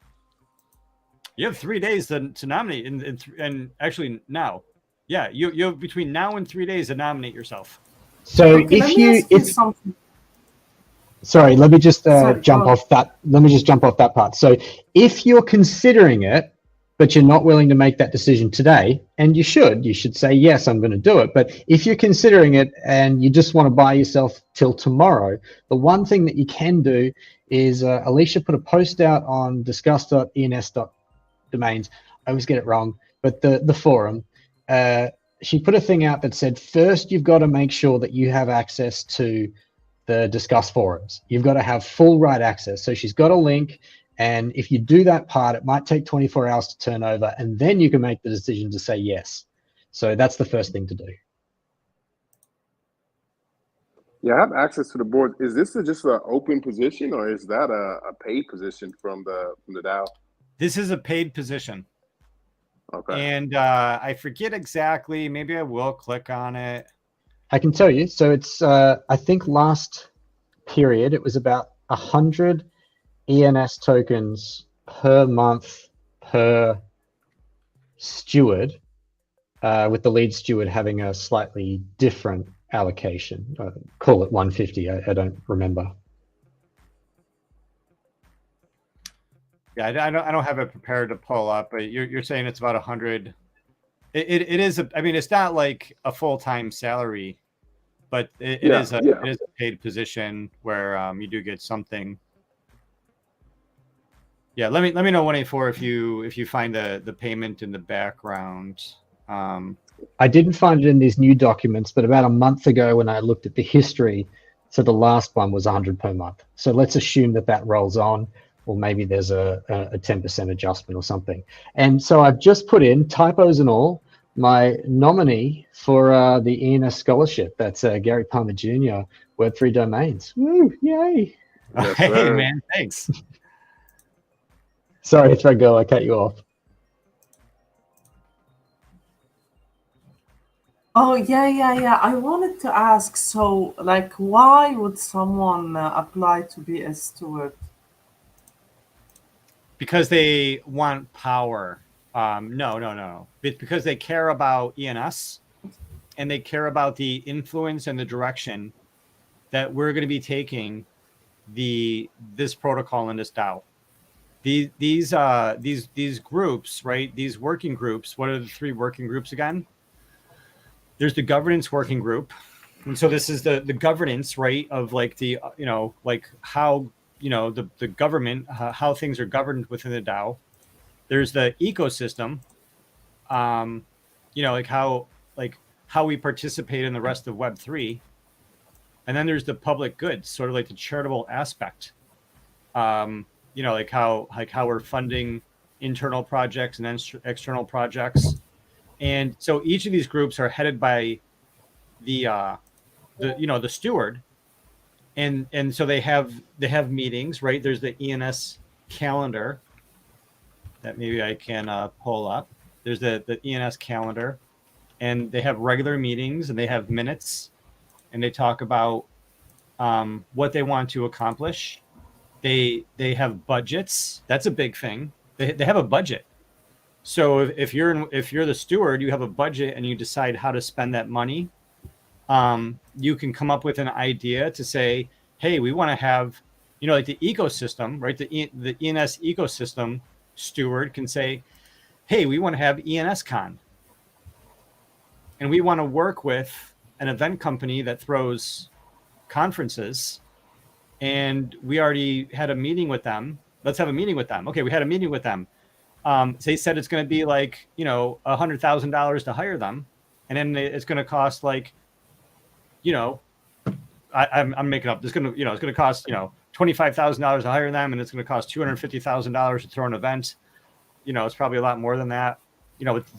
You have 3 days to nominate, and actually now, yeah, you have between now and 3 days to nominate yourself. So sorry, let me just jump off that. Let me just jump off that part. So if you're considering it, but you're not willing to make that decision today, and you should say, yes, I'm going to do it. But if you're considering it and you just want to buy yourself till tomorrow, the one thing that you can do is Alicia put a post out on discuss.ens.domains. I always get it wrong, but the forum, she put a thing out that said, first, you've got to make sure that you have access to the Discuss forums. You've got to have full right access. So she's got a link. And if you do that part, it might take 24 hours to turn over, and then you can make the decision to say yes. So that's the first thing to do. Yeah, I have access to the board. Is this just an open position, or is that a paid position from the DAO? This is a paid position. Okay. And I forget exactly. Maybe I will click on it. I can tell you. So it's, I think last period, it was about 100 ENS tokens per month per steward, with the lead steward having a slightly different allocation. Call it 150. I don't remember. Yeah, I don't have it prepared to pull up, but you're saying it's about 100. It is I mean, it's not like a full-time salary, but it is a paid position where you do get something. Yeah, let me know 184 if you find the payment in the background. I didn't find it in these new documents, but about a month ago when I looked at the history, so the last one was 100 per month. So let's assume that rolls on, or maybe there's a 10% adjustment or something. And so I've just put in, typos and all, my nominee for the ENS scholarship. That's Gary Palmer Jr., Web3 Domains. Woo, yay. Yes, hey, man, thanks. Sorry, Thread Girl, I cut you off. Oh, yeah. I wanted to ask, so, like, why would someone apply to be a steward? Because they want power. No. It's because they care about ENS, and they care about the influence and the direction that we're going to be taking this protocol and this DAO. These groups, right? These working groups. What are the three working groups again? There's the governance working group, and so this is the governance, right? Of like the like how the government, how things are governed within the DAO. There's the ecosystem, like how we participate in the rest of Web3, and then there's the public good, sort of like the charitable aspect. Like how we're funding internal projects and then external projects. And so each of these groups are headed by the steward. And so they have meetings, right? There's the ENS calendar that maybe I can pull up. There's the ENS calendar, and they have regular meetings and they have minutes, and they talk about what they want to accomplish. They have budgets. That's a big thing. They have a budget. So if you're the steward, you have a budget and you decide how to spend that money. You can come up with an idea to say, hey, we want to have, like the ecosystem, right? The ENS ecosystem steward can say, hey, we want to have ENSCon. And we want to work with an event company that throws conferences. And we already had a meeting with them. Let's have a meeting with them. Okay, we had a meeting with them. They said it's going to be like, $100,000 to hire them. And then it's going to cost like, I'm making up. It's going to cost, $25,000 to hire them. And it's going to cost $250,000 to throw an event. It's probably a lot more than that.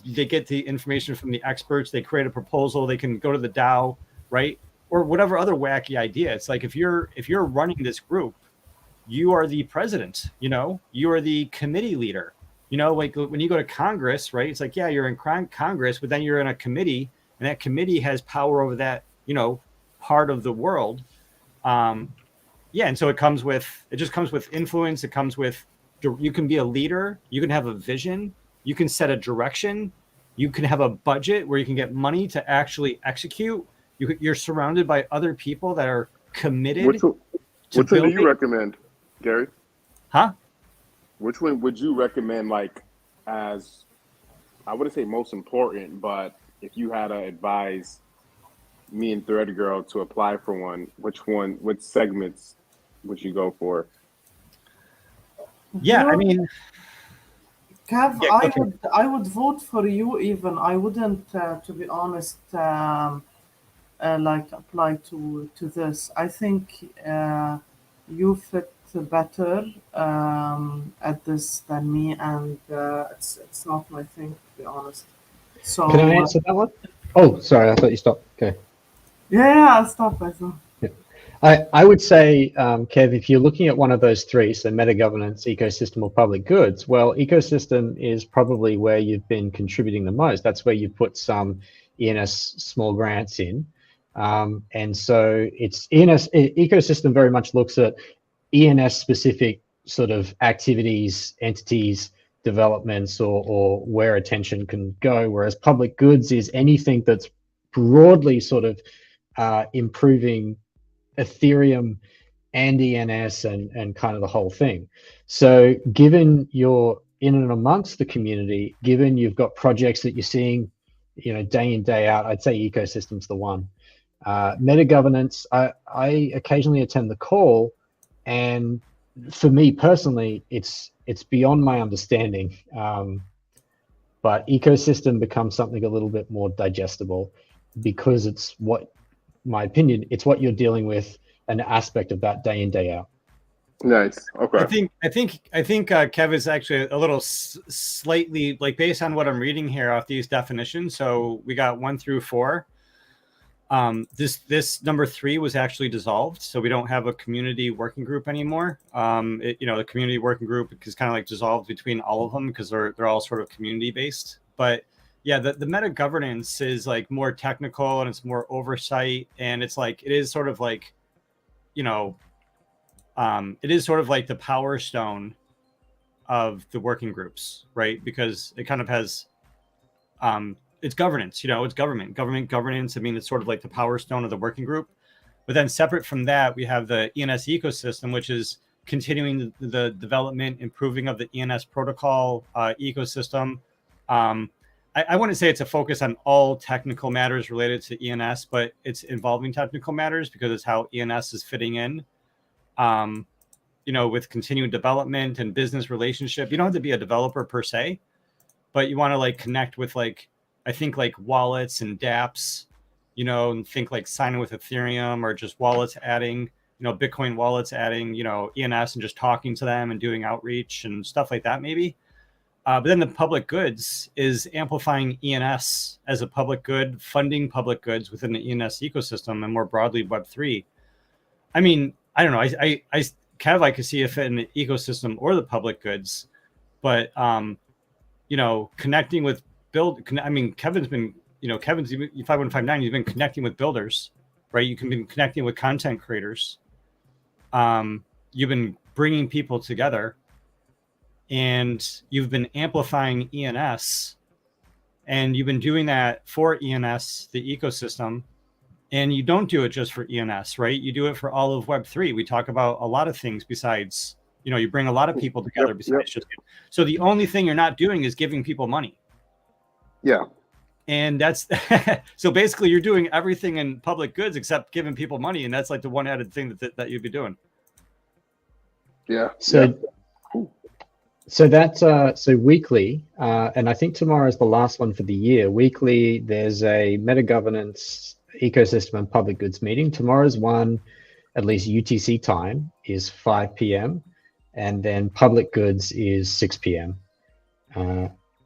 They get the information from the experts. They create a proposal. They can go to the DAO, right? Or whatever other wacky idea. It's like, if you're running this group, you are the president, you are the committee leader, like when you go to Congress, right? It's like, yeah, you're in Congress, but then you're in a committee, and that committee has power over that, part of the world. And so it just comes with influence. It comes with, you can be a leader, you can have a vision, you can set a direction, you can have a budget where you can get money to actually execute. You're surrounded by other people that are committed. Which one do you recommend, Gary? Huh? Which one would you recommend, like, as, I wouldn't say most important, but if you had to advise me and Thread Girl to apply for one, which segments would you go for? Yeah, I mean, Kev, yeah, I would vote for you. Even I wouldn't, to be honest, like apply to this. I think you fit better at this than me, and it's not my thing, to be honest. So Can I answer that one? Oh, sorry, I thought you stopped. Okay. Yeah, I'll stop. I would say, Kev, if you're looking at one of those three, so meta governance, ecosystem, or public goods, well, ecosystem is probably where you've been contributing the most. That's where you put some ENS small grants in. And so it's ecosystem very much looks at ENS specific sort of activities, entities, developments, or where attention can go. Whereas public goods is anything that's broadly sort of improving Ethereum and ENS and kind of the whole thing. So given you're in and amongst the community, given you've got projects that you're seeing, day in, day out, I'd say ecosystem's the one. Meta governance, I occasionally attend the call, and for me personally, it's beyond my understanding. But ecosystem becomes something a little bit more digestible, because it's my opinion, it's what you're dealing with, an aspect of that day in, day out. Nice. Okay. I think Kev is actually a little slightly, like, based on what I'm reading here off these definitions. So we got 1 through 4. This number 3 was actually dissolved, so we don't have a community working group anymore. The community working group is kind of like dissolved between all of them, because they're all sort of community based. But yeah, the meta governance is like more technical, and it's more oversight, and it's like, it is sort of like, it is sort of like the power stone of the working groups, right? Because it kind of has, it's governance, it's government governance. I mean, it's sort of like the power stone of the working group. But then separate from that, we have the ENS ecosystem, which is continuing the development, improving of the ENS protocol ecosystem. I wouldn't say it's a focus on all technical matters related to ENS, but it's involving technical matters because it's how ENS is fitting in, with continued development and business relationship. You don't have to be a developer per se, but you want to like connect with, like, I think like wallets and dApps, and think like signing with Ethereum, or just wallets adding, Bitcoin wallets adding, ENS, and just talking to them and doing outreach and stuff like that, maybe. But then the public goods is amplifying ENS as a public good, funding public goods within the ENS ecosystem, and more broadly Web3. I mean, I don't know. I kind of like to see if in the ecosystem or the public goods, but connecting with Kevin's been, Kevin's 5159. You've been connecting with builders, right? You can be connecting with content creators. You've been bringing people together. And you've been amplifying ENS, and you've been doing that for ENS, the ecosystem. And you don't do it just for ENS, right? You do it for all of Web3. We talk about a lot of things besides, you bring a lot of people together besides just. So the only thing you're not doing is giving people money. Yeah. And that's so basically you're doing everything in public goods except giving people money, and that's like the one added thing that you'd be doing. Yeah. So. So that's so weekly, and I think tomorrow is the last one for the year. Weekly, there's a meta governance ecosystem and public goods meeting. Tomorrow's one, at least UTC time, is 5 p.m. and then public goods is 6 p.m.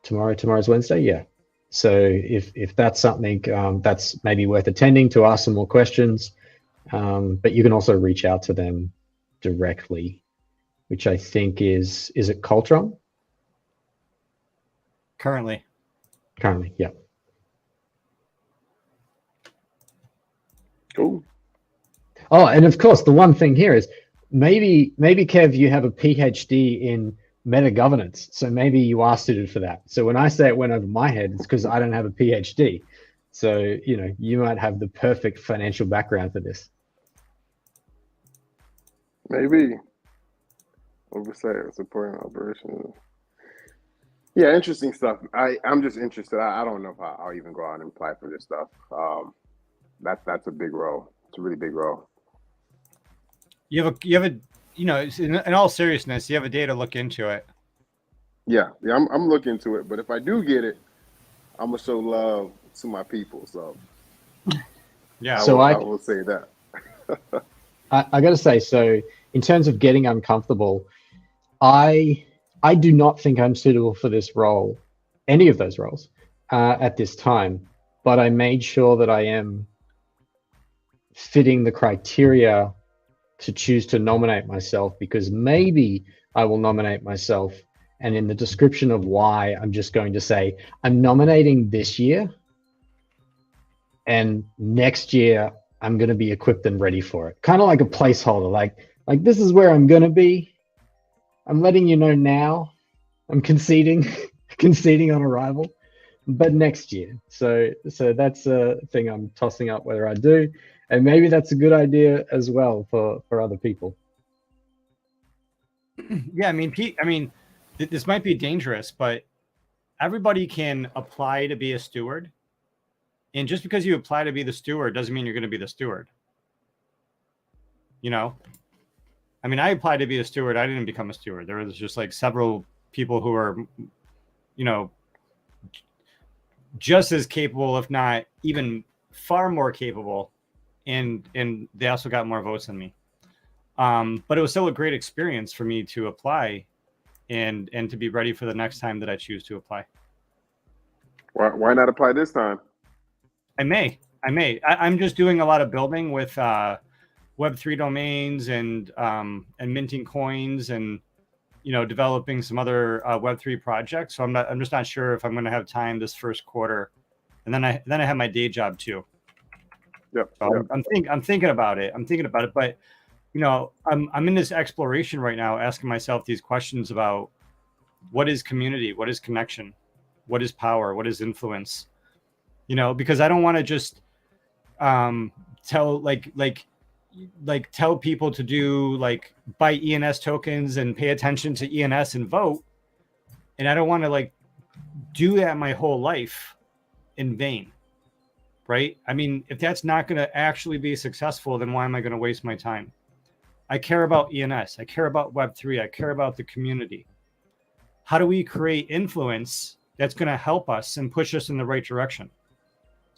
Tomorrow's Wednesday, yeah. So if that's something that's maybe worth attending to ask some more questions, but you can also reach out to them directly, which I think is it Coltron? Currently, yeah. Cool. Oh, and of course, the one thing here is maybe Kev, you have a PhD in meta governance, so maybe you are suited for that. So when I say it went over my head, it's because I don't have a PhD. So you might have the perfect financial background for this. Maybe. Oversight, supporting operations. Yeah, interesting stuff. I'm just interested. I don't know if I'll even go out and apply for this stuff. That's a big role. It's a really big role. you have a in all seriousness, you have a day to look into it. Yeah, I'm looking into it. But if I do get it, I'm gonna show love to my people. So Yeah. So I will say that. I got to say, so in terms of getting uncomfortable, I do not think I'm suitable for this role, any of those roles, at this time. But I made sure that I am fitting the criteria to choose to nominate myself, because maybe I will nominate myself, and in the description of why, I'm just going to say I'm nominating this year, and next year I'm going to be equipped and ready for it. Kind of like a placeholder, like this is where I'm going to be. I'm letting you know now. I'm conceding on arrival, but next year. So that's a thing I'm tossing up whether I do, and maybe that's a good idea as well for other people. Yeah, I mean, this might be dangerous, but everybody can apply to be a steward. And just because you apply to be the steward doesn't mean you're going to be the steward. I mean, I applied to be a steward. I didn't become a steward. There was just like several people who are, just as capable, if not even far more capable. And they also got more votes than me. But it was still a great experience for me to apply and to be ready for the next time that I choose to apply. Why not apply this time? I may. I'm just doing a lot of building with Web3 domains and minting coins and developing some other Web3 projects. So I'm just not sure if I'm going to have time this first quarter, and then I have my day job too. Yep. So Yep. I'm thinking about it. But I'm in this exploration right now, asking myself these questions about what is community, what is connection, what is power, what is influence. Because I don't want to just tell tell people to do buy ENS tokens and pay attention to ENS and vote. And I don't want to do that my whole life in vain. Right? I mean, if that's not going to actually be successful, then why am I going to waste my time? I care about ENS. I care about Web3. I care about the community. How do we create influence that's going to help us and push us in the right direction?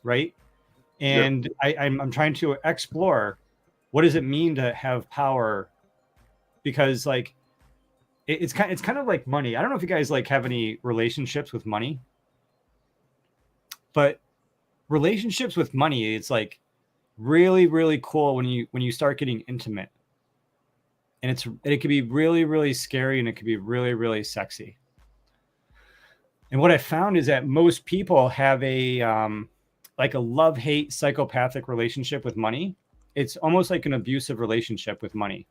Right? And yep. I'm trying to explore, what does it mean to have power? Because it's kind of like money. I don't know if you guys have any relationships with money, but relationships with money, it's really, really cool when you start getting intimate, and it can be really, really scary, and it can be really, really sexy. And what I found is that most people have a love-hate psychopathic relationship with money. It's almost like an abusive relationship with money.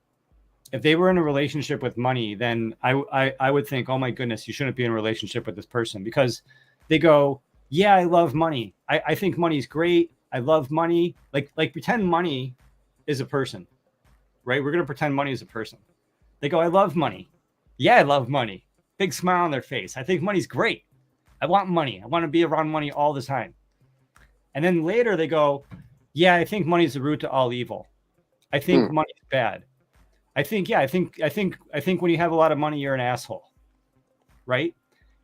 If they were in a relationship with money, then I would think, oh my goodness, you shouldn't be in a relationship with this person, because they go, yeah, I love money. I think money's great. I love money. Pretend money is a person, right? We're going to pretend money is a person. They go, I love money. Yeah, I love money. Big smile on their face. I think money's great. I want money. I want to be around money all the time. And then later they go, yeah, I think money is the root to all evil. I think money is bad. I think when you have a lot of money, you're an asshole. right?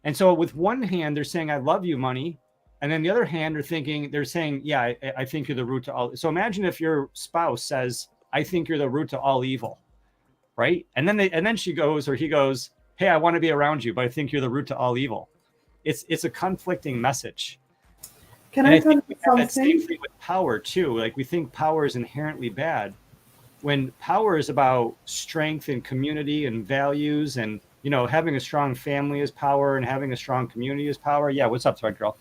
And so with one hand, they're saying, I love you, money. And then the other hand, they're saying, yeah, I think you're the root to all. So imagine if your spouse says, I think you're the root to all evil, right? And then she goes, or he goes, hey, I want to be around you, but I think you're the root to all evil. It's a conflicting message. Can And I I tell think you we have that something? same thing with power too. Like we think power is inherently bad, when power is about strength and community and values, and having a strong family is power, and having a strong community is power. Yeah, what's up, Thread Girl?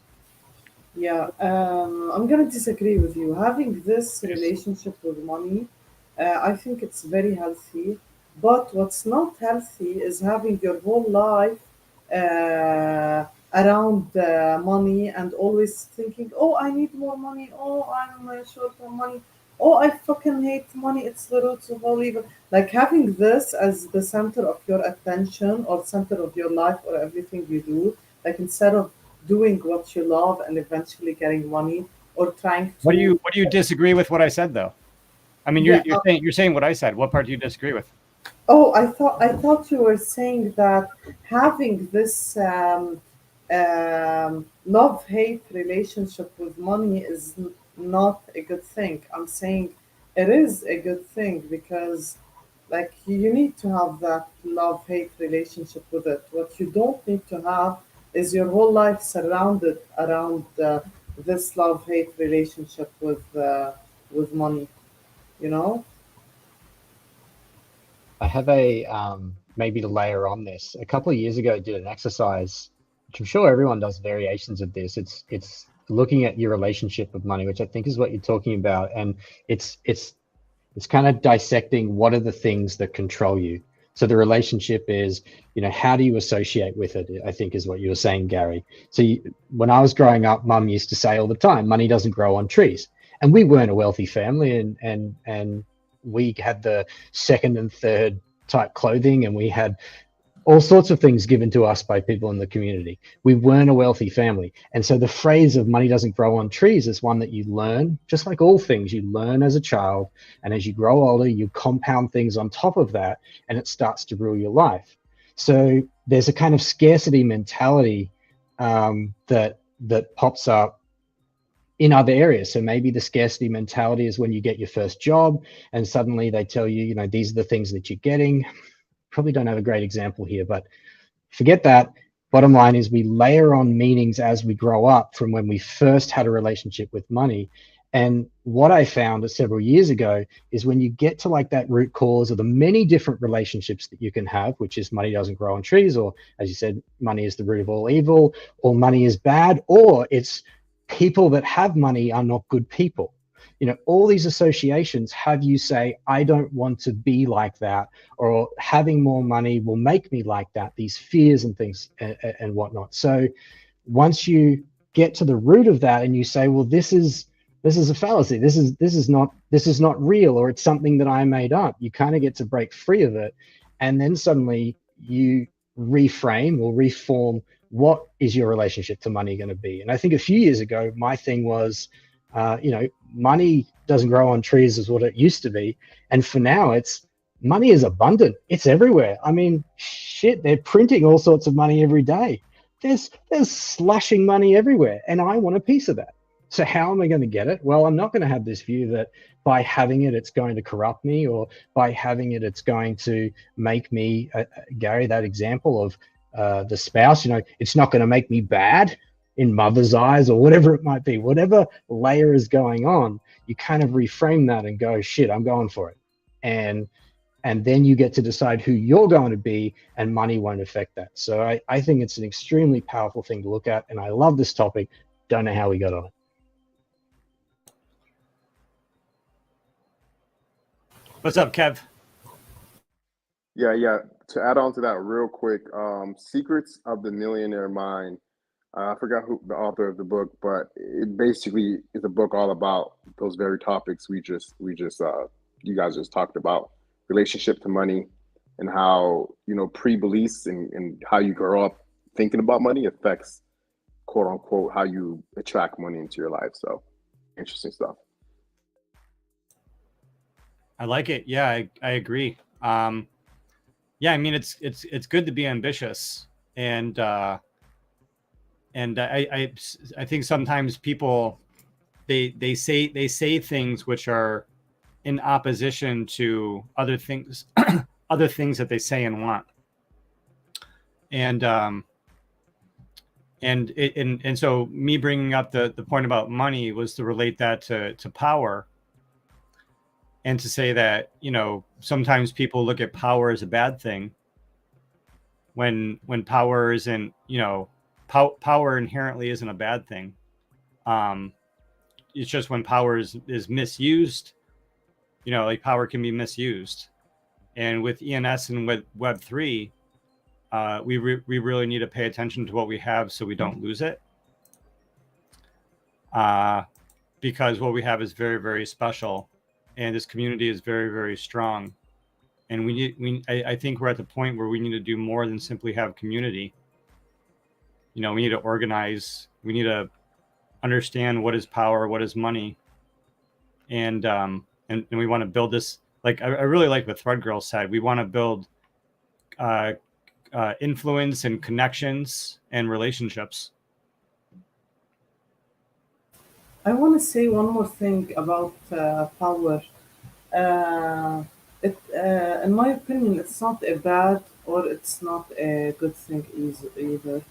Yeah, I'm gonna disagree with you. Having this relationship with money, I think it's very healthy. But what's not healthy is having your whole life around money and always thinking, "Oh, I need more money. Oh, I'm short on money. Oh, I fucking hate money. It's the root of all evil." Like having this as the center of your attention or center of your life or everything you do, like instead of doing what you love and eventually getting money or trying What do to you disagree with what I said though? I mean, yeah you're saying what I said. What part do you disagree with? oh, I thought you were saying that having this love hate relationship with money is not a good thing. I'm saying it is a good thing because like you need to have that love hate relationship with it. What you don't need to have is your whole life surrounded around this love hate relationship with money. You know? I have a maybe to layer on this. A couple of years ago, I did an exercise, which I'm sure everyone does variations of this. It's looking at your relationship with money, which I think is what you're talking about, and it's kind of dissecting what are the things that control you. So the relationship is, how do you associate with it? I think is what you were saying, Gary. So when I was growing up, Mum used to say all the time, money doesn't grow on trees, and we weren't a wealthy family, and we had the second and third type clothing, and we had all sorts of things given to us by people in the community. We weren't a wealthy family. And so the phrase of money doesn't grow on trees is one that you learn, just like all things, you learn as a child. And as you grow older, you compound things on top of that, and it starts to rule your life. So there's a kind of scarcity mentality that pops up in other areas. So maybe the scarcity mentality is when you get your first job and suddenly they tell you, these are the things that you're getting. Probably don't have a great example here, but forget that. Bottom line is we layer on meanings as we grow up from when we first had a relationship with money. And what I found several years ago is when you get to like that root cause of the many different relationships that you can have, which is money doesn't grow on trees, or as you said, money is the root of all evil, or money is bad, or it's people that have money are not good people. All these associations have you say, I don't want to be like that, or having more money will make me like that, these fears and things and whatnot. So once you get to the root of that and you say, well, this is a fallacy, this is not real, or it's something that I made up, you kind of get to break free of it. And then suddenly you reframe or reform what is your relationship to money going to be. And I think a few years ago, my thing was, money doesn't grow on trees is what it used to be. And for now, it's money is abundant. It's everywhere. I mean, shit, they're printing all sorts of money every day. There's slushing money everywhere. And I want a piece of that. So how am I going to get it? Well, I'm not going to have this view that by having it, it's going to corrupt me, or by having it, it's going to make me, Gary, that example of the spouse, it's not going to make me bad in mother's eyes, or whatever it might be, whatever layer is going on, you kind of reframe that and go, shit, I'm going for it. And then you get to decide who you're going to be, and money won't affect that. So I think it's an extremely powerful thing to look at. And I love this topic. Don't know how we got on it. What's up, Kev? Yeah. To add on to that real quick, Secrets of the Millionaire Mind. I forgot who the author of the book, but it basically is a book all about those very topics you guys just talked about: relationship to money, and how pre-beliefs and how you grow up thinking about money affects, quote unquote, how you attract money into your life. So interesting stuff. I like it. Yeah, I agree. Yeah, I mean it's good to be ambitious, and I think sometimes people they say things which are in opposition to other things other things that they say and want, and so me bringing up the point about money was to relate that to power, and to say that, you know, sometimes people look at power as a bad thing when power isn't, you know, power inherently isn't a bad thing. It's just when power is misused, you know, like power can be misused. And with ENS and with Web3, we really need to pay attention to what we have so we don't lose it. Because what we have is very, very special, and this community is very, very strong. And I think we're at the point where we need to do more than simply have community. You know, we need to organize. We need to understand what is power, what is money, and we want to build this. Like I really like what Thread Girl said. We want to build influence and connections and relationships. I want to say one more thing about power. In my opinion, it's not a bad or it's not a good thing either.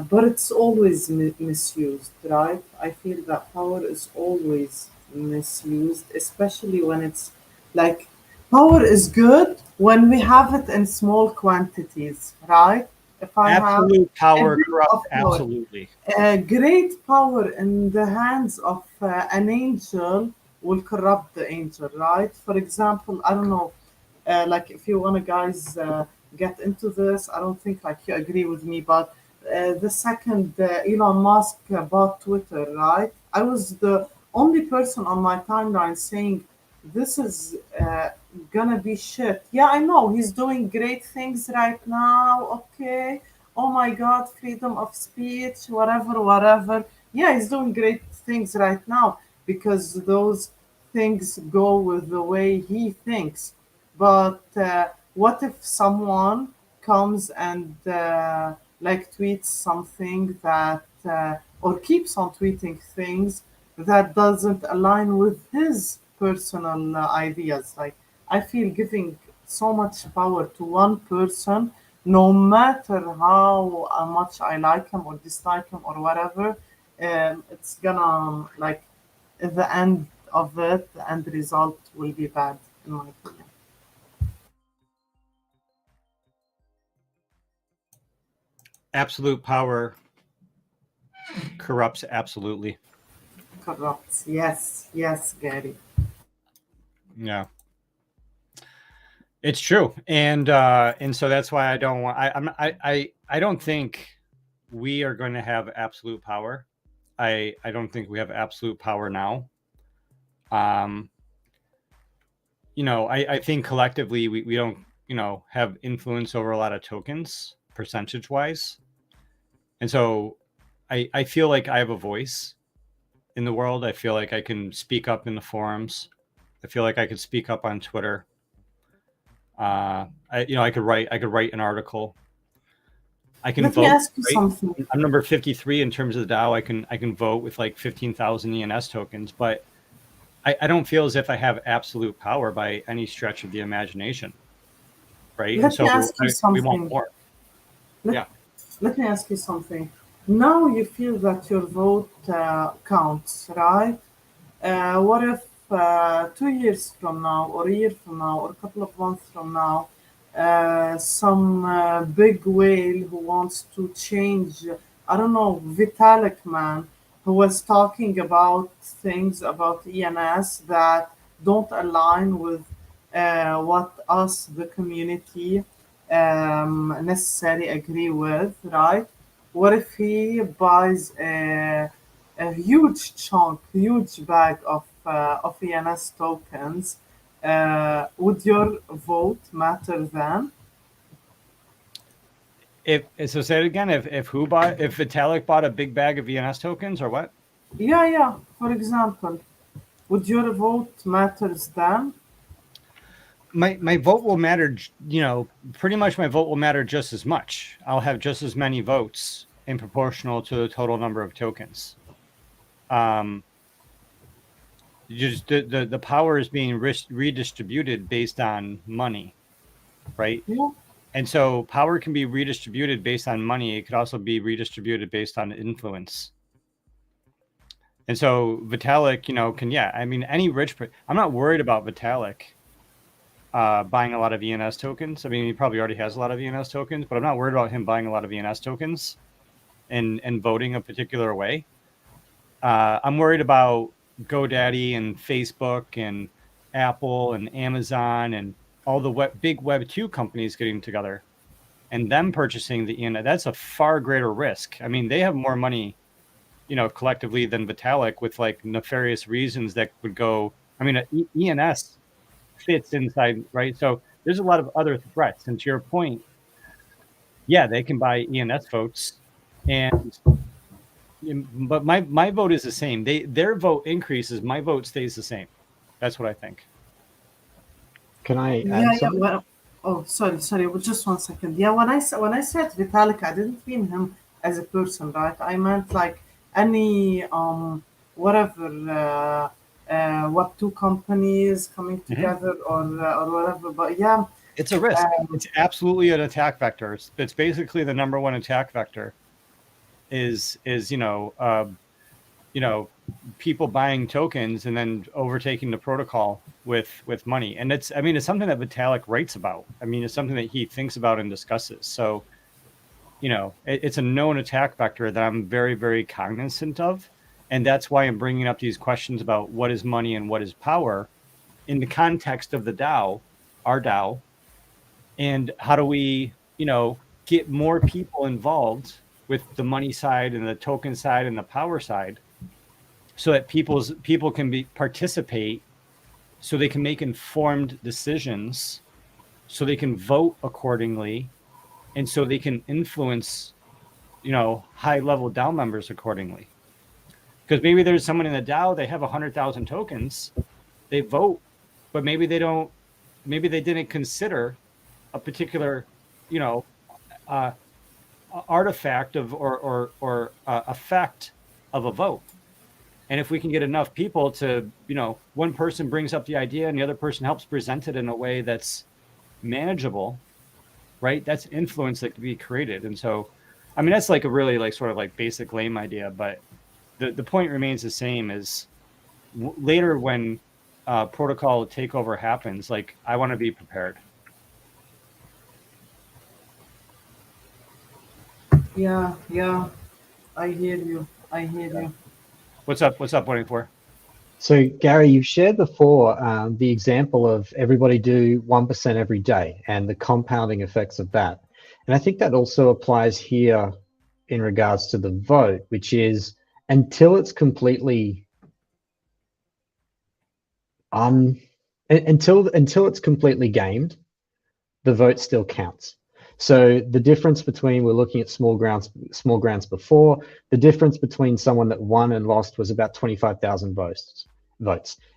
But it's always misused, right? I feel that power is always misused, especially when it's like power is good when we have it in small quantities, right? If I Absolute have power a bit corrupts of power, absolutely. great power in the hands of an angel will corrupt the angel, right? For example, I don't know, like if you want to guys get into this, I don't think like you agree with me, but the second Elon Musk bought Twitter, right? I was the only person on my timeline saying this is gonna be shit. Yeah, I know he's doing great things right now. Okay, oh my God, freedom of speech, whatever, whatever. Yeah, he's doing great things right now because those things go with the way he thinks. But what if someone comes and like tweets something that or keeps on tweeting things that doesn't align with his personal ideas? Like I feel giving so much power to one person, no matter how much I like him or dislike him or whatever, it's gonna like at the end of it, the end result will be bad in my opinion. Absolute power corrupts absolutely. Corrupts. Yes, yes, Gary. Yeah, it's true, and so that's why I don't want. I don't think we are going to have absolute power. I don't think we have absolute power now. You know, I think collectively we don't, you know, have influence over a lot of tokens percentage wise. And so I feel like I have a voice in the world. I feel like I can speak up in the forums. I feel like I could speak up on Twitter. I could write an article. I can Let vote. me ask you Right? something. I'm number 53 in terms of the DAO. I can vote with like 15,000 ENS tokens, but I don't feel as if I have absolute power by any stretch of the imagination. Right. And Let so me ask you we want something. more. Let, Yeah. let me ask you something. Now you feel that your vote counts, right? What if 2 years from now, or a year from now, or a couple of months from now, some big whale who wants to change, I don't know, Vitalik man, who was talking about things about ENS that don't align with what us, the community, necessarily agree with, right? What if he buys a huge chunk, huge bag of ENS tokens? Would your vote matter then? If so, say it again. If Vitalik bought a big bag of ENS tokens or what? Yeah. For example, would your vote matters then? my vote will matter, pretty much my vote will matter just as much. I'll have just as many votes in proportional to the total number of tokens. Just the power is being redistributed based on money, right? Yeah. And so power can be redistributed based on money. It could also be redistributed based on influence. And so Vitalik, any rich, I'm not worried about Vitalik buying a lot of ENS tokens. I mean, he probably already has a lot of ENS tokens, but I'm not worried about him buying a lot of ENS tokens and voting a particular way. I'm worried about GoDaddy and Facebook and Apple and Amazon and all the big Web 2 companies getting together and them purchasing the ENS. That's a far greater risk. I mean, they have more money, collectively than Vitalik with like nefarious reasons that would go. I mean, ENS fits inside, right? So there's a lot of other threats. And to your point, yeah, they can buy ENS votes, but my vote is the same. Their vote increases, my vote stays the same. That's what I think. Can I add Yeah, something? well, oh, sorry, well, just 1 second. Yeah, when I said Vitalik, I didn't mean him as a person, right? I meant like any whatever Web2 companies coming together or whatever. But yeah, It's a risk. It's absolutely an attack vector. It's basically the number one attack vector. Is people buying tokens and then overtaking the protocol with money. And it's something that Vitalik writes about. I mean, it's something that he thinks about and discusses. So, it's a known attack vector that I'm very, very cognizant of. And that's why I'm bringing up these questions about what is money and what is power in the context of the DAO, our DAO, and how do we, get more people involved with the money side and the token side and the power side, so that people can participate, so they can make informed decisions, so they can vote accordingly, and so they can influence, high level DAO members accordingly. Because maybe there's someone in the DAO, they have 100,000 tokens, they vote, but maybe they didn't consider a particular, artifact of or effect of a vote. And if we can get enough people to, one person brings up the idea and the other person helps present it in a way that's manageable, right? That's influence that can be created. And so, I mean, that's like a really like sort of like basic lame idea, but the point remains the same. Is later when protocol takeover happens, like I want to be prepared. yeah, I hear you. What's up? Waiting for? So, Gary, you've shared before the example of everybody do 1% every day and the compounding effects of that. And I think that also applies here in regards to the vote, which is until it's completely until it's completely gamed, the vote still counts. So the difference between, we're looking at small grants before, the difference between someone that won and lost was about 25,000 votes.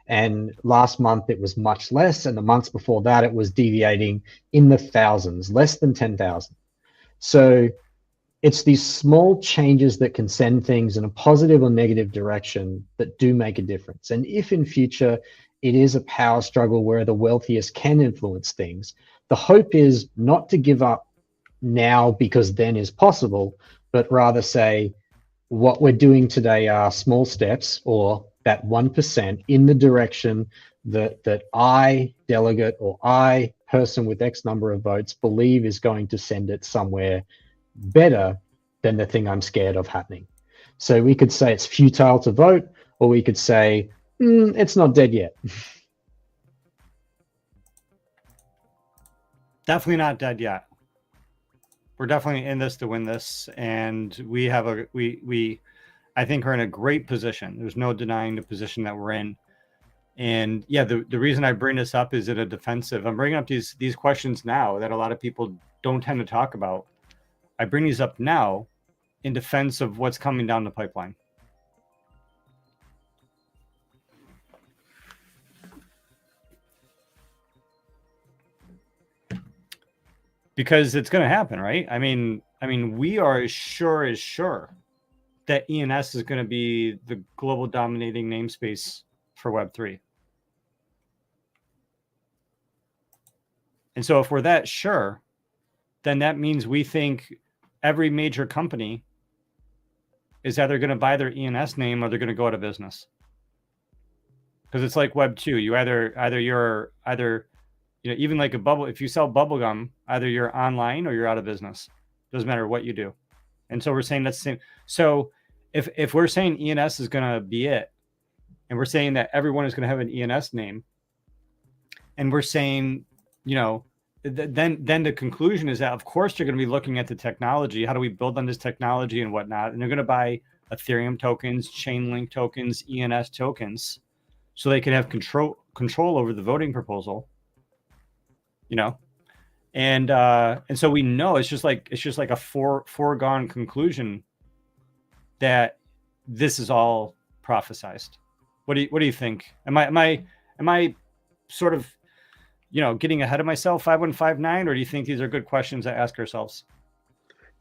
And last month it was much less, and the months before that it was deviating in the thousands, less than 10,000. So it's these small changes that can send things in a positive or negative direction that do make a difference. And if in future it is a power struggle where the wealthiest can influence things, the hope is not to give up now because then is possible, but rather say what we're doing today are small steps, or that 1% in the direction that I, delegate, or I, person with X number of votes, believe is going to send it somewhere better than the thing I'm scared of happening. So we could say it's futile to vote, or we could say it's not dead yet. Definitely not dead yet. We're definitely in this to win this, and we have I think are in a great position. There's no denying the position that we're in. And yeah, the reason I bring this up is in a defensive. I'm bringing up these questions now that a lot of people don't tend to talk about. I bring these up now in defense of what's coming down the pipeline. because it's going to happen, right? I mean, we are as sure that ENS is going to be the global dominating namespace for Web3. And so if we're that sure, then that means we think every major company is either going to buy their ENS name or they're going to go out of business. Because it's like Web 2. You you're even like a bubble, if you sell bubble gum, either you're online or you're out of business. Doesn't matter what you do. And so we're saying that's the same. So if we're saying ENS is going to be it, and we're saying that everyone is going to have an ENS name, and we're saying, then the conclusion is that of course they're going to be looking at the technology. How do we build on this technology and whatnot? And they're going to buy Ethereum tokens, Chainlink tokens, ENS tokens, so they can have control over the voting proposal. And so we know it's just like a foregone conclusion that this is all prophesized. What do you think? Am I sort of getting ahead of myself, 5159, or do you think these are good questions to ask ourselves?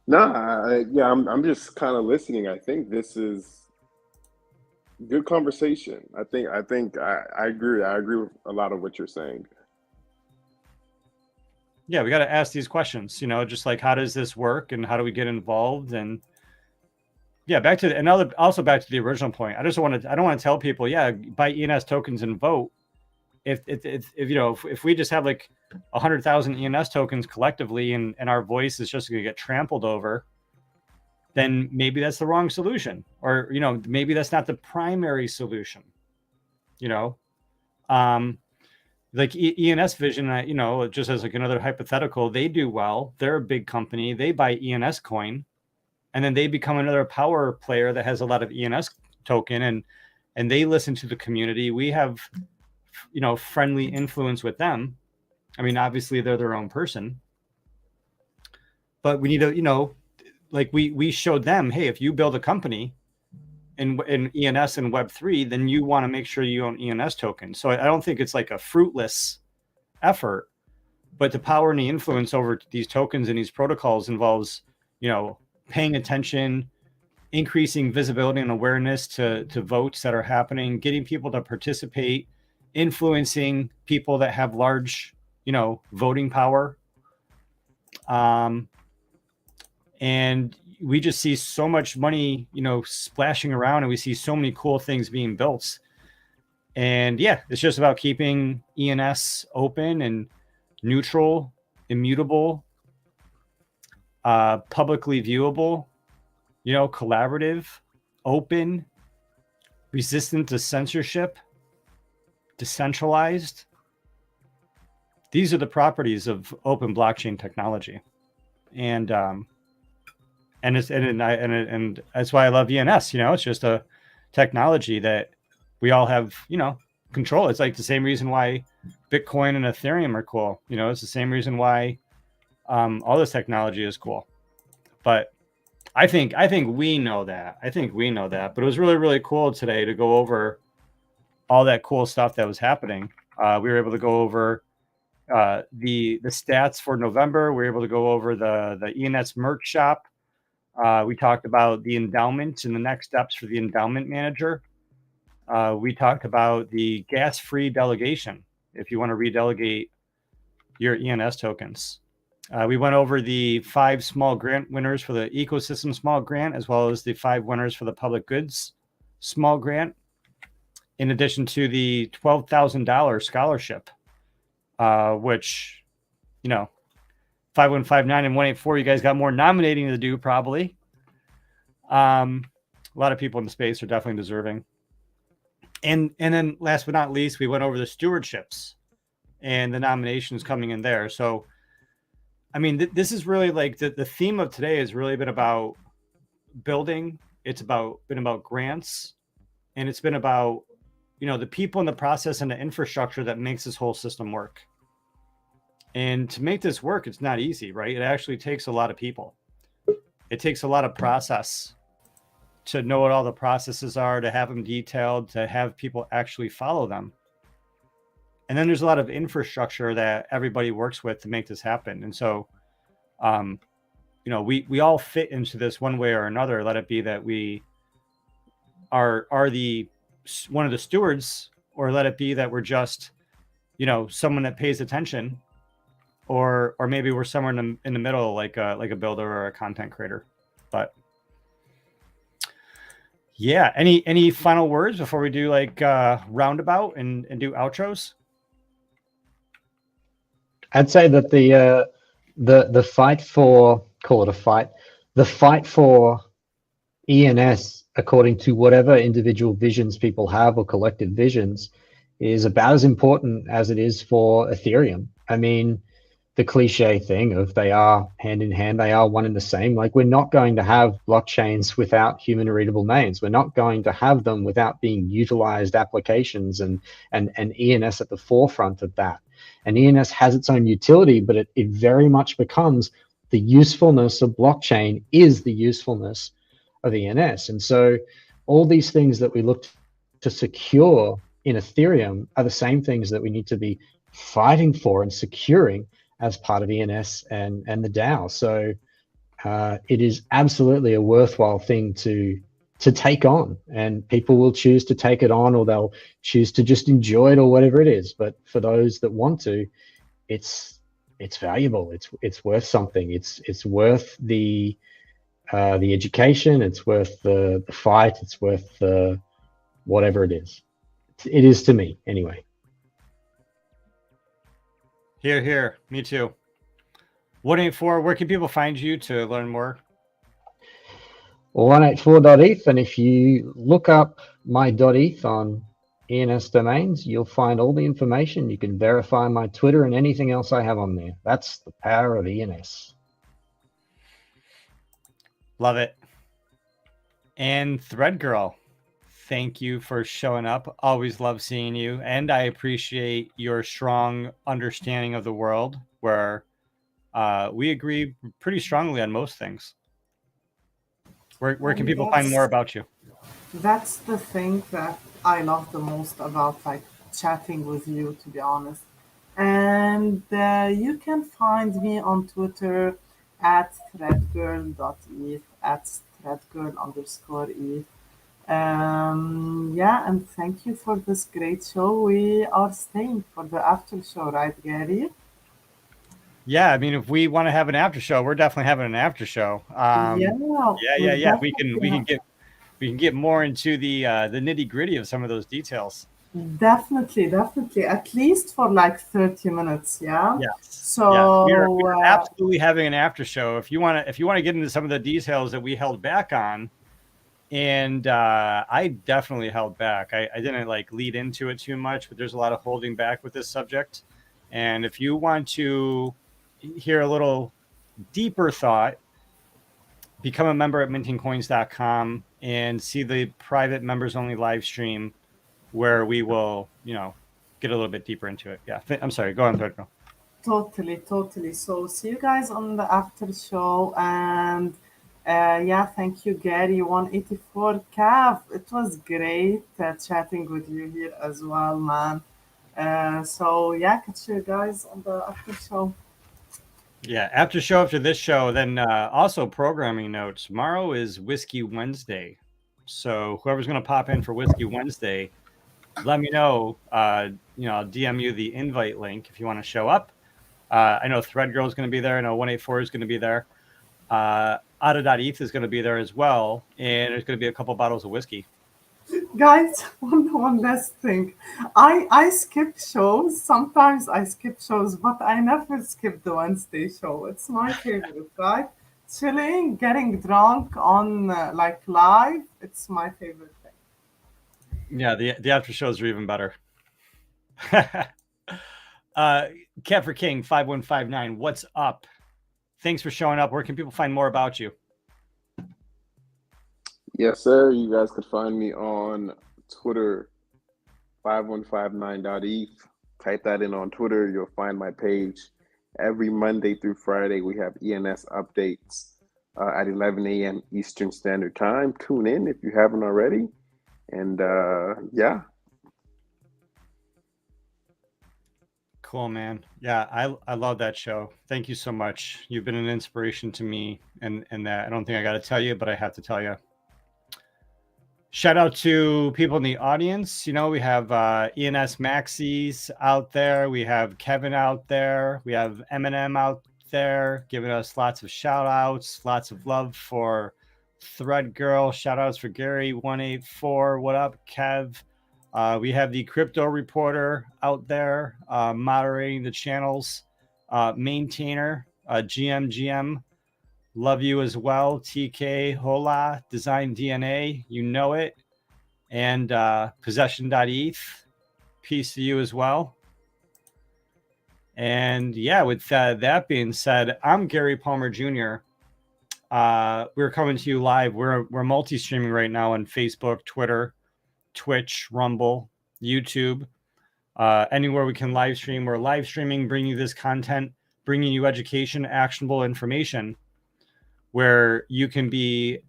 No, I'm just kind of listening. I think this is good conversation. I think I agree. I agree with a lot of what you're saying. Yeah, we got to ask these questions, just like, how does this work and how do we get involved? And yeah, back to the original point. I don't want to tell people, yeah, buy ENS tokens and vote. If we just have like 100,000 ENS tokens collectively and our voice is just going to get trampled over, then maybe that's the wrong solution, or maybe that's not the primary solution. Like ENS Vision, just as like another hypothetical, they do well. They're a big company. They buy ENS coin, and then they become another power player that has a lot of ENS token, and they listen to the community. We have, friendly influence with them. I mean, obviously they're their own person, but we need to, like we showed them, hey, if you build a company in ENS and Web3, then you want to make sure you own ENS tokens. So I don't think it's like a fruitless effort, but the power and the influence over these tokens and these protocols involves, paying attention, increasing visibility and awareness to votes that are happening, getting people to participate, influencing people that have large, voting power. And we just see so much money, splashing around, and we see so many cool things being built. And yeah, it's just about keeping ENS open and neutral, immutable, publicly viewable, collaborative, open, resistant to censorship, decentralized. These are the properties of open blockchain technology. And that's why I love ENS. It's just a technology that we all have, control. It's like the same reason why Bitcoin and Ethereum are cool. It's the same reason why all this technology is cool. But I think we know that. But it was really, really cool today to go over all that cool stuff that was happening. We were able to go over the stats for November. We were able to go over the ENS merch shop. We talked about the endowment and the next steps for the endowment manager. We talked about the gas-free delegation, if you want to redelegate your ENS tokens. We went over the 5 small grant winners for the ecosystem small grant, as well as the 5 winners for the public goods small grant, in addition to the $12,000 scholarship, which, 5159 and 184, you guys got more nominating to do, probably. A lot of people in the space are definitely deserving. And then last but not least, we went over the stewardships and the nominations coming in there. So, I mean, this is really like the theme of today has really been about building. It's been about grants, and it's been about, the people in the process and the infrastructure that makes this whole system work. And to make this work, it's not easy, right? It actually takes a lot of people. It takes a lot of process to know what all the processes are, to have them detailed, to have people actually follow them. And then there's a lot of infrastructure that everybody works with to make this happen. And so You know, we all fit into this one way or another. Let it be that we are the one of the stewards, or let it be that we're just, you know, someone that pays attention, or maybe we're somewhere in the middle, like a builder or a content creator. But yeah, any final words before we do like roundabout and do outros? I'd say that the fight for, call it a fight, the fight for ENS, according to whatever individual visions people have or collective visions, is about as important as it is for Ethereum. I mean, the cliche thing of they are hand in hand, they are one and the same. Like, we're not going to have blockchains without human readable names. We're not going to have them without being utilized applications, and ENS at the forefront of that. And ENS has its own utility, but it very much becomes the usefulness of blockchain is the usefulness of ENS. And so all these things that we look to secure in Ethereum are the same things that we need to be fighting for and securing as part of ENS and the DAO. So it is absolutely a worthwhile thing to take on, and people will choose to take it on, or they'll choose to just enjoy it, or whatever it is. But for those that want to, it's valuable. It's worth something. It's worth the education. It's worth the fight. It's worth the whatever it is. It is to me, anyway. Here, here. Me too. 184, where can people find you to learn more? 184.eth, and if you look up my .eth on ENS domains, you'll find all the information. You can verify my Twitter and anything else I have on there. That's the power of ENS. Love it. And Thread Girl, thank you for showing up. Always love seeing you, and I appreciate your strong understanding of the world, where we agree pretty strongly on most things. Where can people find more about you? That's the thing that I love the most about like chatting with you, to be honest. And you can find me on Twitter at threadgirl.eth, at threadgirl_eth. Yeah, and thank you for this great show. We are staying for the after show, right, Gary? Yeah, I mean, if we want to have an after show, we're definitely having an after show. Yeah. We can get more into the nitty gritty of some of those details. Definitely. At least for like 30 minutes, yeah. Yes. So yes. We're absolutely having an after show. If you want to get into some of the details that we held back on, and I definitely held back. I didn't like lead into it too much, but there's a lot of holding back with this subject. And if you want to hear a little deeper thought, become a member at mintingcoins.com and see the private members only live stream where we will, get a little bit deeper into it. Yeah. I'm sorry. Go on, Thread Girl. Totally. So see you guys on the after show. And thank you, Gary. 184 Cav. It was great chatting with you here as well, man. Catch you guys on the after show. Yeah, after this show, then also programming notes. Tomorrow is Whiskey Wednesday. So whoever's going to pop in for Whiskey Wednesday, let me know. I'll DM you the invite link if you want to show up. I know Thread Girl is going to be there. I know 184 is going to be there. Auto.eth is going to be there as well. And there's going to be a couple bottles of whiskey. Guys, one last thing. I skip shows. Sometimes I skip shows, but I never skip the Wednesday show. It's my favorite, right? Chilling, getting drunk on live. It's my favorite thing. Yeah, the after shows are even better. Cat for King 5159, what's up? Thanks for showing up. Where can people find more about you? Yes, sir. You guys could find me on Twitter, 5159.eth. Type that in on Twitter. You'll find my page. Every Monday through Friday, we have ENS updates at 11 a.m. Eastern Standard Time. Tune in if you haven't already. And Cool, man. Yeah, I love that show. Thank you so much. You've been an inspiration to me, and that I don't think I got to tell you, but I have to tell you. Shout out to people in the audience. You know, we have ENS Maxis out there. We have Kevin out there. We have Eminem out there giving us lots of shout outs, lots of love for Thread Girl. Shout outs for Gary184. What up, Kev? We have the Crypto Reporter out there moderating the channels. Maintainer, GM. Love you as well. TK, Hola, Design DNA, you know it. And Possession.eth, peace to you as well. And yeah, with that being said, I'm Gary Palmer Jr. We're coming to you live. We're multi-streaming right now on Facebook, Twitter, Twitch, Rumble, YouTube, anywhere we can live stream. We're live streaming, bringing you this content, bringing you education, actionable information, where you can be,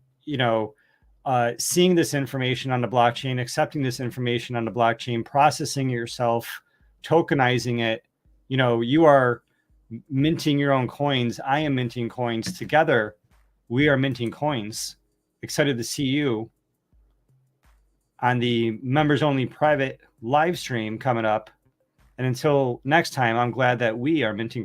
seeing this information on the blockchain, accepting this information on the blockchain, processing it yourself, tokenizing it. You are minting your own coins. I am minting coins. Together, we are minting coins. Excited to see you on the members only private live stream coming up. And until next time, I'm glad that we are minting